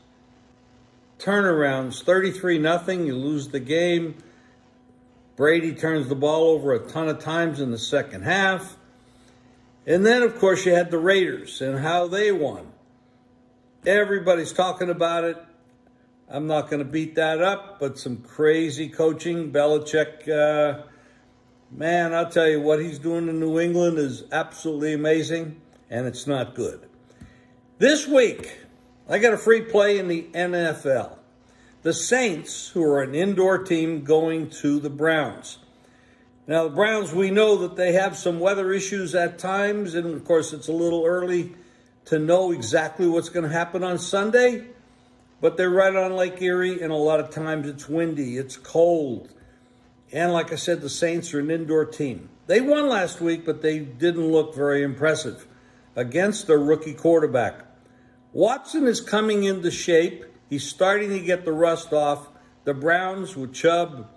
Speaker 6: turnarounds, 33-0, you lose the game. Brady turns the ball over a ton of times in the second half. And then, of course, you had the Raiders and how they won. Everybody's talking about it. I'm not going to beat that up, but some crazy coaching. Belichick, man, I'll tell you, what he's doing in New England is absolutely amazing, and it's not good. This week, I got a free play in the NFL. The Saints, who are an indoor team, going to the Browns. Now, the Browns, we know that they have some weather issues at times, and, of course, it's a little early to know exactly what's going to happen on Sunday. But they're right on Lake Erie, and a lot of times it's windy, it's cold. And like I said, the Saints are an indoor team. They won last week, but they didn't look very impressive against their rookie quarterback. Watson is coming into shape. He's starting to get the rust off. The Browns with Chubb,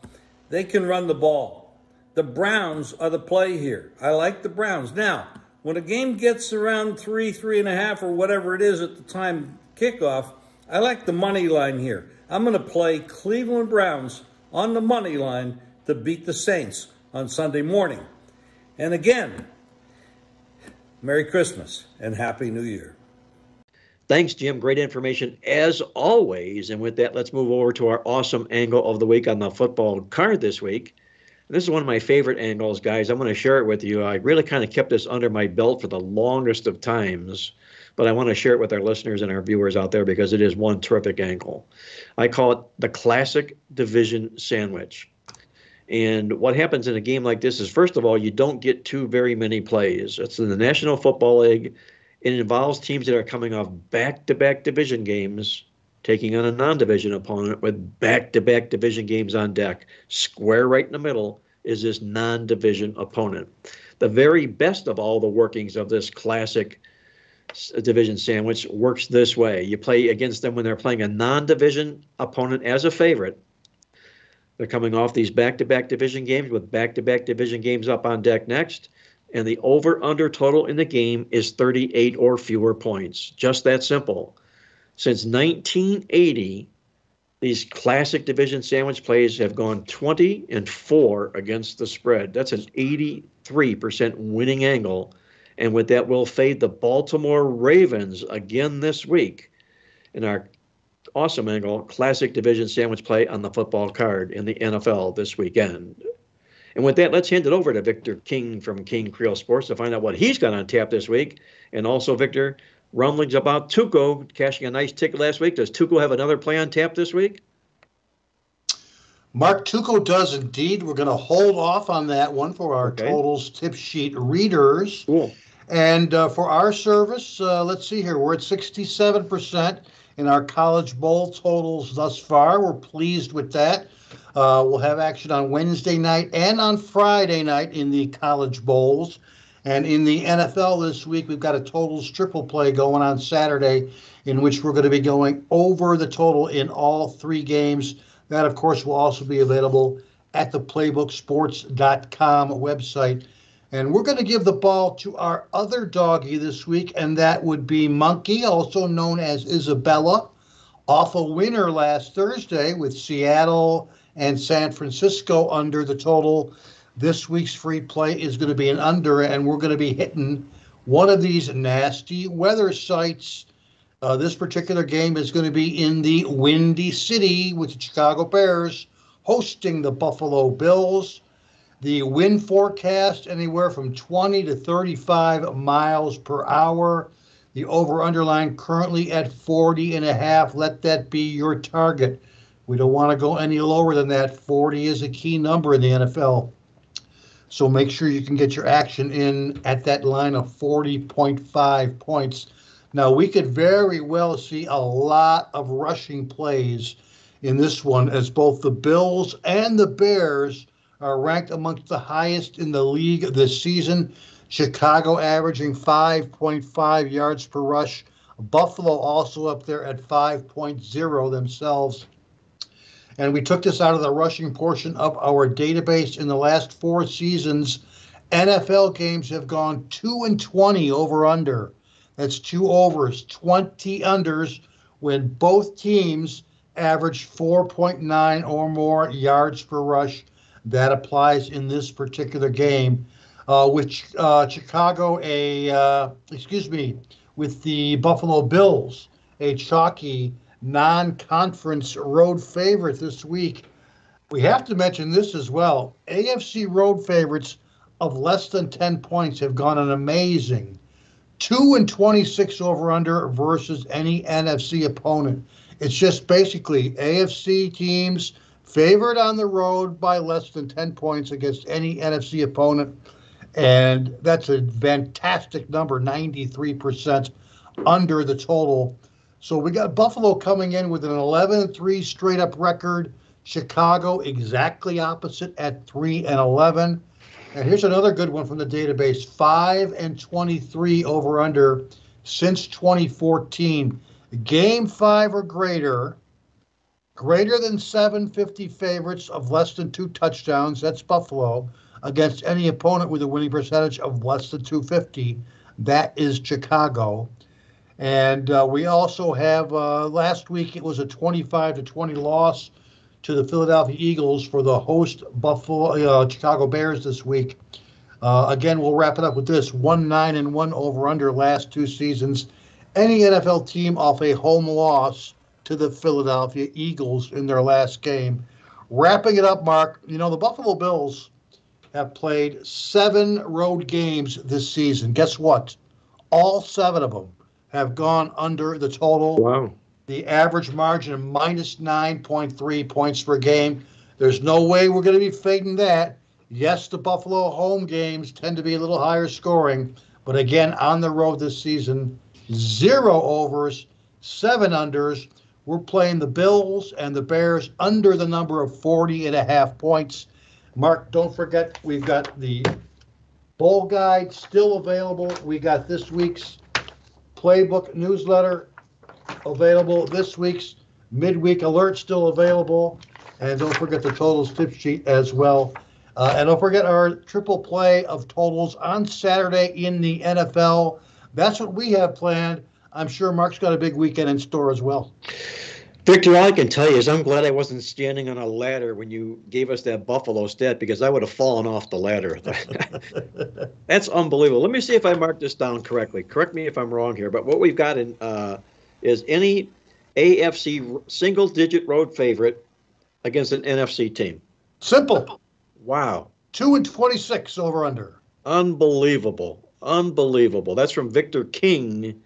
Speaker 6: they can run the ball. The Browns are the play here. I like the Browns. Now, when a game gets around 3.5, or whatever it is at the time kickoff, I like the money line here. I'm going to play Cleveland Browns on the money line to beat the Saints on Sunday morning. And again, Merry Christmas and Happy New Year.
Speaker 3: Thanks, Jim. Great information as always. And with that, let's move over to our awesome angle of the week on the football card this week. And this is one of my favorite angles, guys. I'm going to share it with you. I really kind of kept this under my belt for the longest of times, but I want to share it with our listeners and our viewers out there because it is one terrific angle. I call it the classic division sandwich. And what happens in a game like this is, first of all, you don't get too very many plays. It's in the National Football League. It involves teams that are coming off back-to-back division games, taking on a non-division opponent with back-to-back division games on deck, square right in the middle is this non-division opponent. The very best of all the workings of this classic division sandwich works this way. You play against them when they're playing a non-division opponent as a favorite. They're coming off these back-to-back division games with back-to-back division games up on deck next. And the over-under total in the game is 38 or fewer points. Just that simple. Since 1980, these classic division sandwich plays have gone 20-4 against the spread. That's an 83% winning angle. And with that, we'll fade the Baltimore Ravens again this week in our awesome angle classic division sandwich play on the football card in the NFL this weekend. And with that, let's hand it over to Victor King from King Creole Sports to find out what he's got on tap this week. And also, Victor, rumblings about Tuco cashing a nice ticket last week. Does Tuco have another play on tap this week?
Speaker 4: Mark, Tuco does indeed. We're going to hold off on that one for our totals tip sheet readers.
Speaker 3: Cool.
Speaker 4: And for our service, let's see here. We're at 67% in our college bowl totals thus far. We're pleased with that. We'll have action on Wednesday night and on Friday night in the college bowls. And in the NFL this week, we've got a totals triple play going on Saturday in which we're going to be going over the total in all three games. That, of course, will also be available at the playbooksports.com website. And we're going to give the ball to our other doggy this week, and that would be Monkey, also known as Isabella, off a winner last Thursday with Seattle and San Francisco under the total. This week's free play is going to be an under, and we're going to be hitting one of these nasty weather sites. This particular game is going to be in the Windy City with the Chicago Bears hosting the Buffalo Bills. The wind forecast anywhere from 20 to 35 miles per hour. The over-under line currently at 40.5. Let that be your target. We don't want to go any lower than that. 40 is a key number in the NFL. So make sure you can get your action in at that line of 40.5 points. Now, we could very well see a lot of rushing plays in this one as both the Bills and the Bears are ranked amongst the highest in the league this season. Chicago averaging 5.5 yards per rush. Buffalo also up there at 5.0 themselves. And we took this out of the rushing portion of our database. In the last 4 seasons, NFL games have gone 2-20 over-under. That's 2 overs, 20 unders when both teams average 4.9 or more yards per rush. That applies in this particular game, with Chicago, with the Buffalo Bills, a chalky non-conference road favorite this week. We have to mention this as well. AFC road favorites of less than 10 points have gone an amazing 2-26 over-under versus any NFC opponent. It's just basically AFC teams favored on the road by less than 10 points against any NFC opponent. And that's a fantastic number, 93% under the total. So we got Buffalo coming in with an 11-3 straight-up record. Chicago exactly opposite at 3-11. And here's another good one from the database, 5-23 over-under since 2014. Game 5 or greater than 750 favorites of less than 2 touchdowns, that's Buffalo, against any opponent with a winning percentage of less than 250, that is Chicago. And we also have, last week it was a 25-20 loss to the Philadelphia Eagles for the host Chicago Bears this week. Again, we'll wrap it up with this, 1-9-1 over-under last 2 seasons. Any NFL team off a home loss to the Philadelphia Eagles in their last game. Wrapping it up, Mark, you know, the Buffalo Bills have played 7 road games this season. Guess what? All 7 of them have gone under the total.
Speaker 3: Wow.
Speaker 4: The average margin of minus 9.3 points per game. There's no way we're going to be fading that. Yes, the Buffalo home games tend to be a little higher scoring, but again, on the road this season, 0 overs, 7 unders. We're playing the Bills and the Bears under the number of 40.5 points. Mark, don't forget, we've got the bowl guide still available. We got this week's Playbook newsletter available, this week's midweek alert still available, and don't forget the totals tip sheet as well. And don't forget our triple play of totals on Saturday in the NFL. That's what we have planned. I'm sure Mark's got a big weekend in store as well.
Speaker 3: Victor, all I can tell you is I'm glad I wasn't standing on a ladder when you gave us that Buffalo stat, because I would have fallen off the ladder. That's unbelievable. Let me see if I marked this down correctly. Correct me if I'm wrong here, but what we've got in is any AFC single-digit road favorite against an NFC team.
Speaker 4: Simple.
Speaker 3: Wow.
Speaker 4: 2-26 over under.
Speaker 3: Unbelievable. Unbelievable. That's from Victor King,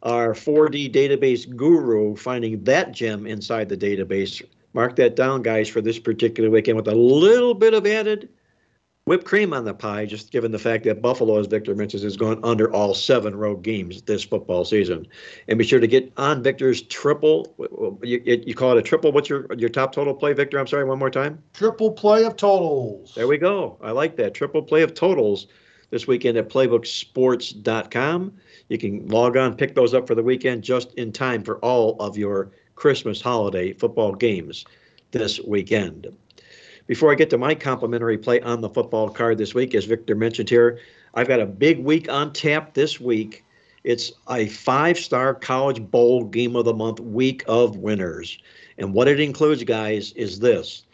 Speaker 3: our 4D database guru, finding that gem inside the database. Mark that down, guys, for this particular weekend with a little bit of added whipped cream on the pie, just given the fact that Buffalo, as Victor mentions, has gone under all 7 road games this football season. And be sure to get on Victor's triple. You call it a triple. What's your top total play, Victor? I'm sorry, one more time.
Speaker 4: Triple play of totals.
Speaker 3: There we go. I like that. Triple play of totals this weekend at playbooksports.com. You can log on, pick those up for the weekend just in time for all of your Christmas holiday football games this weekend. Before I get to my complimentary play on the football card this week, as Victor mentioned here, I've got a big week on tap this week. It's a 5-star college bowl game of the month, week of winners. And what it includes, guys, is this.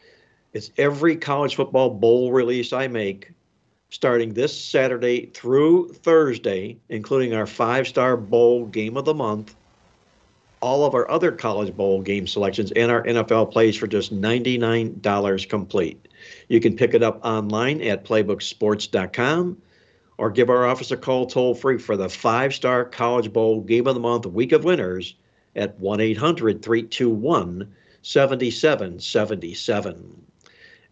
Speaker 3: It's every college football bowl release I make starting this Saturday through Thursday, including our 5-star bowl game of the month, all of our other college bowl game selections, and our NFL plays for just $99 complete. You can pick it up online at playbooksports.com or give our office a call toll-free for the 5-star college bowl game of the month, week of winners, at 1-800-321-7777.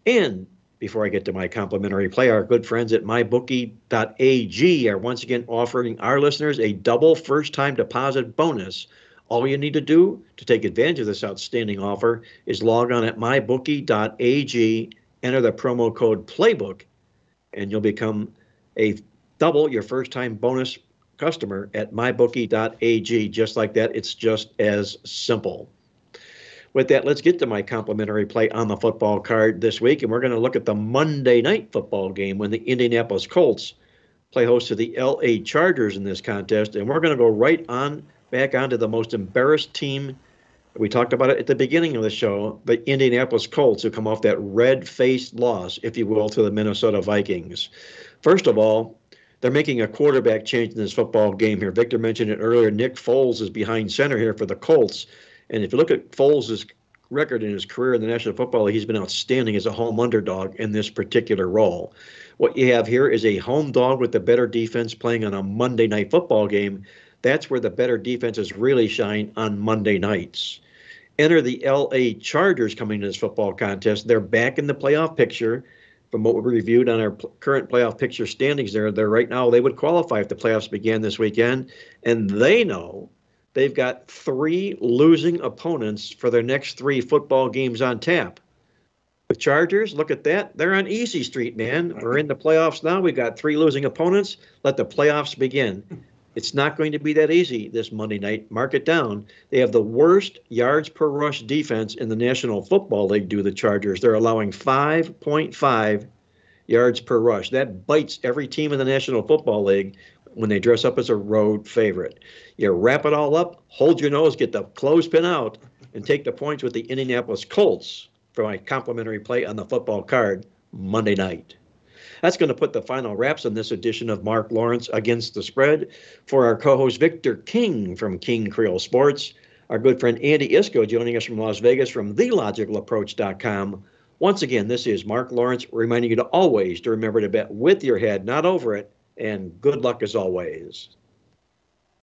Speaker 3: And before I get to my complimentary play, our good friends at mybookie.ag are once again offering our listeners a double first-time deposit bonus. All you need to do to take advantage of this outstanding offer is log on at mybookie.ag, enter the promo code Playbook, and you'll become a double your first-time bonus customer at mybookie.ag. Just like that, it's just as simple. With that, let's get to my complimentary play on the football card this week, and we're going to look at the Monday night football game when the Indianapolis Colts play host to the LA Chargers in this contest, and we're going to go right on back onto the most embarrassed team. We talked about it at the beginning of the show, the Indianapolis Colts, who come off that red-faced loss, if you will, to the Minnesota Vikings. First of all, they're making a quarterback change in this football game here. Victor mentioned it earlier. Nick Foles is behind center here for the Colts. And if you look at Foles' record in his career in the National Football League, he's been outstanding as a home underdog in this particular role. What you have here is a home dog with the better defense playing on a Monday night football game. That's where the better defenses really shine on Monday nights. Enter the LA Chargers coming to this football contest. They're back in the playoff picture. From what we reviewed on our current playoff picture standings they're right now, they would qualify if the playoffs began this weekend. And they know they've got 3 losing opponents for their next 3 football games on tap. The Chargers, look at that. They're on easy street, man. We're in the playoffs now. We've got 3 losing opponents. Let the playoffs begin. It's not going to be that easy this Monday night. Mark it down. They have the worst yards per rush defense in the National Football League, do the Chargers. They're allowing 5.5 yards per rush. That bites every team in the National Football League when they dress up as a road favorite. You wrap it all up, hold your nose, get the clothespin out, and take the points with the Indianapolis Colts for my complimentary play on the football card Monday night. That's going to put the final wraps on this edition of Mark Lawrence Against the Spread. For our co-host Victor King from King Creole Sports, our good friend Andy Iskoe joining us from Las Vegas from TheLogicalApproach.com. Once again, this is Mark Lawrence reminding you to always to remember to bet with your head, not over it, and good luck as always.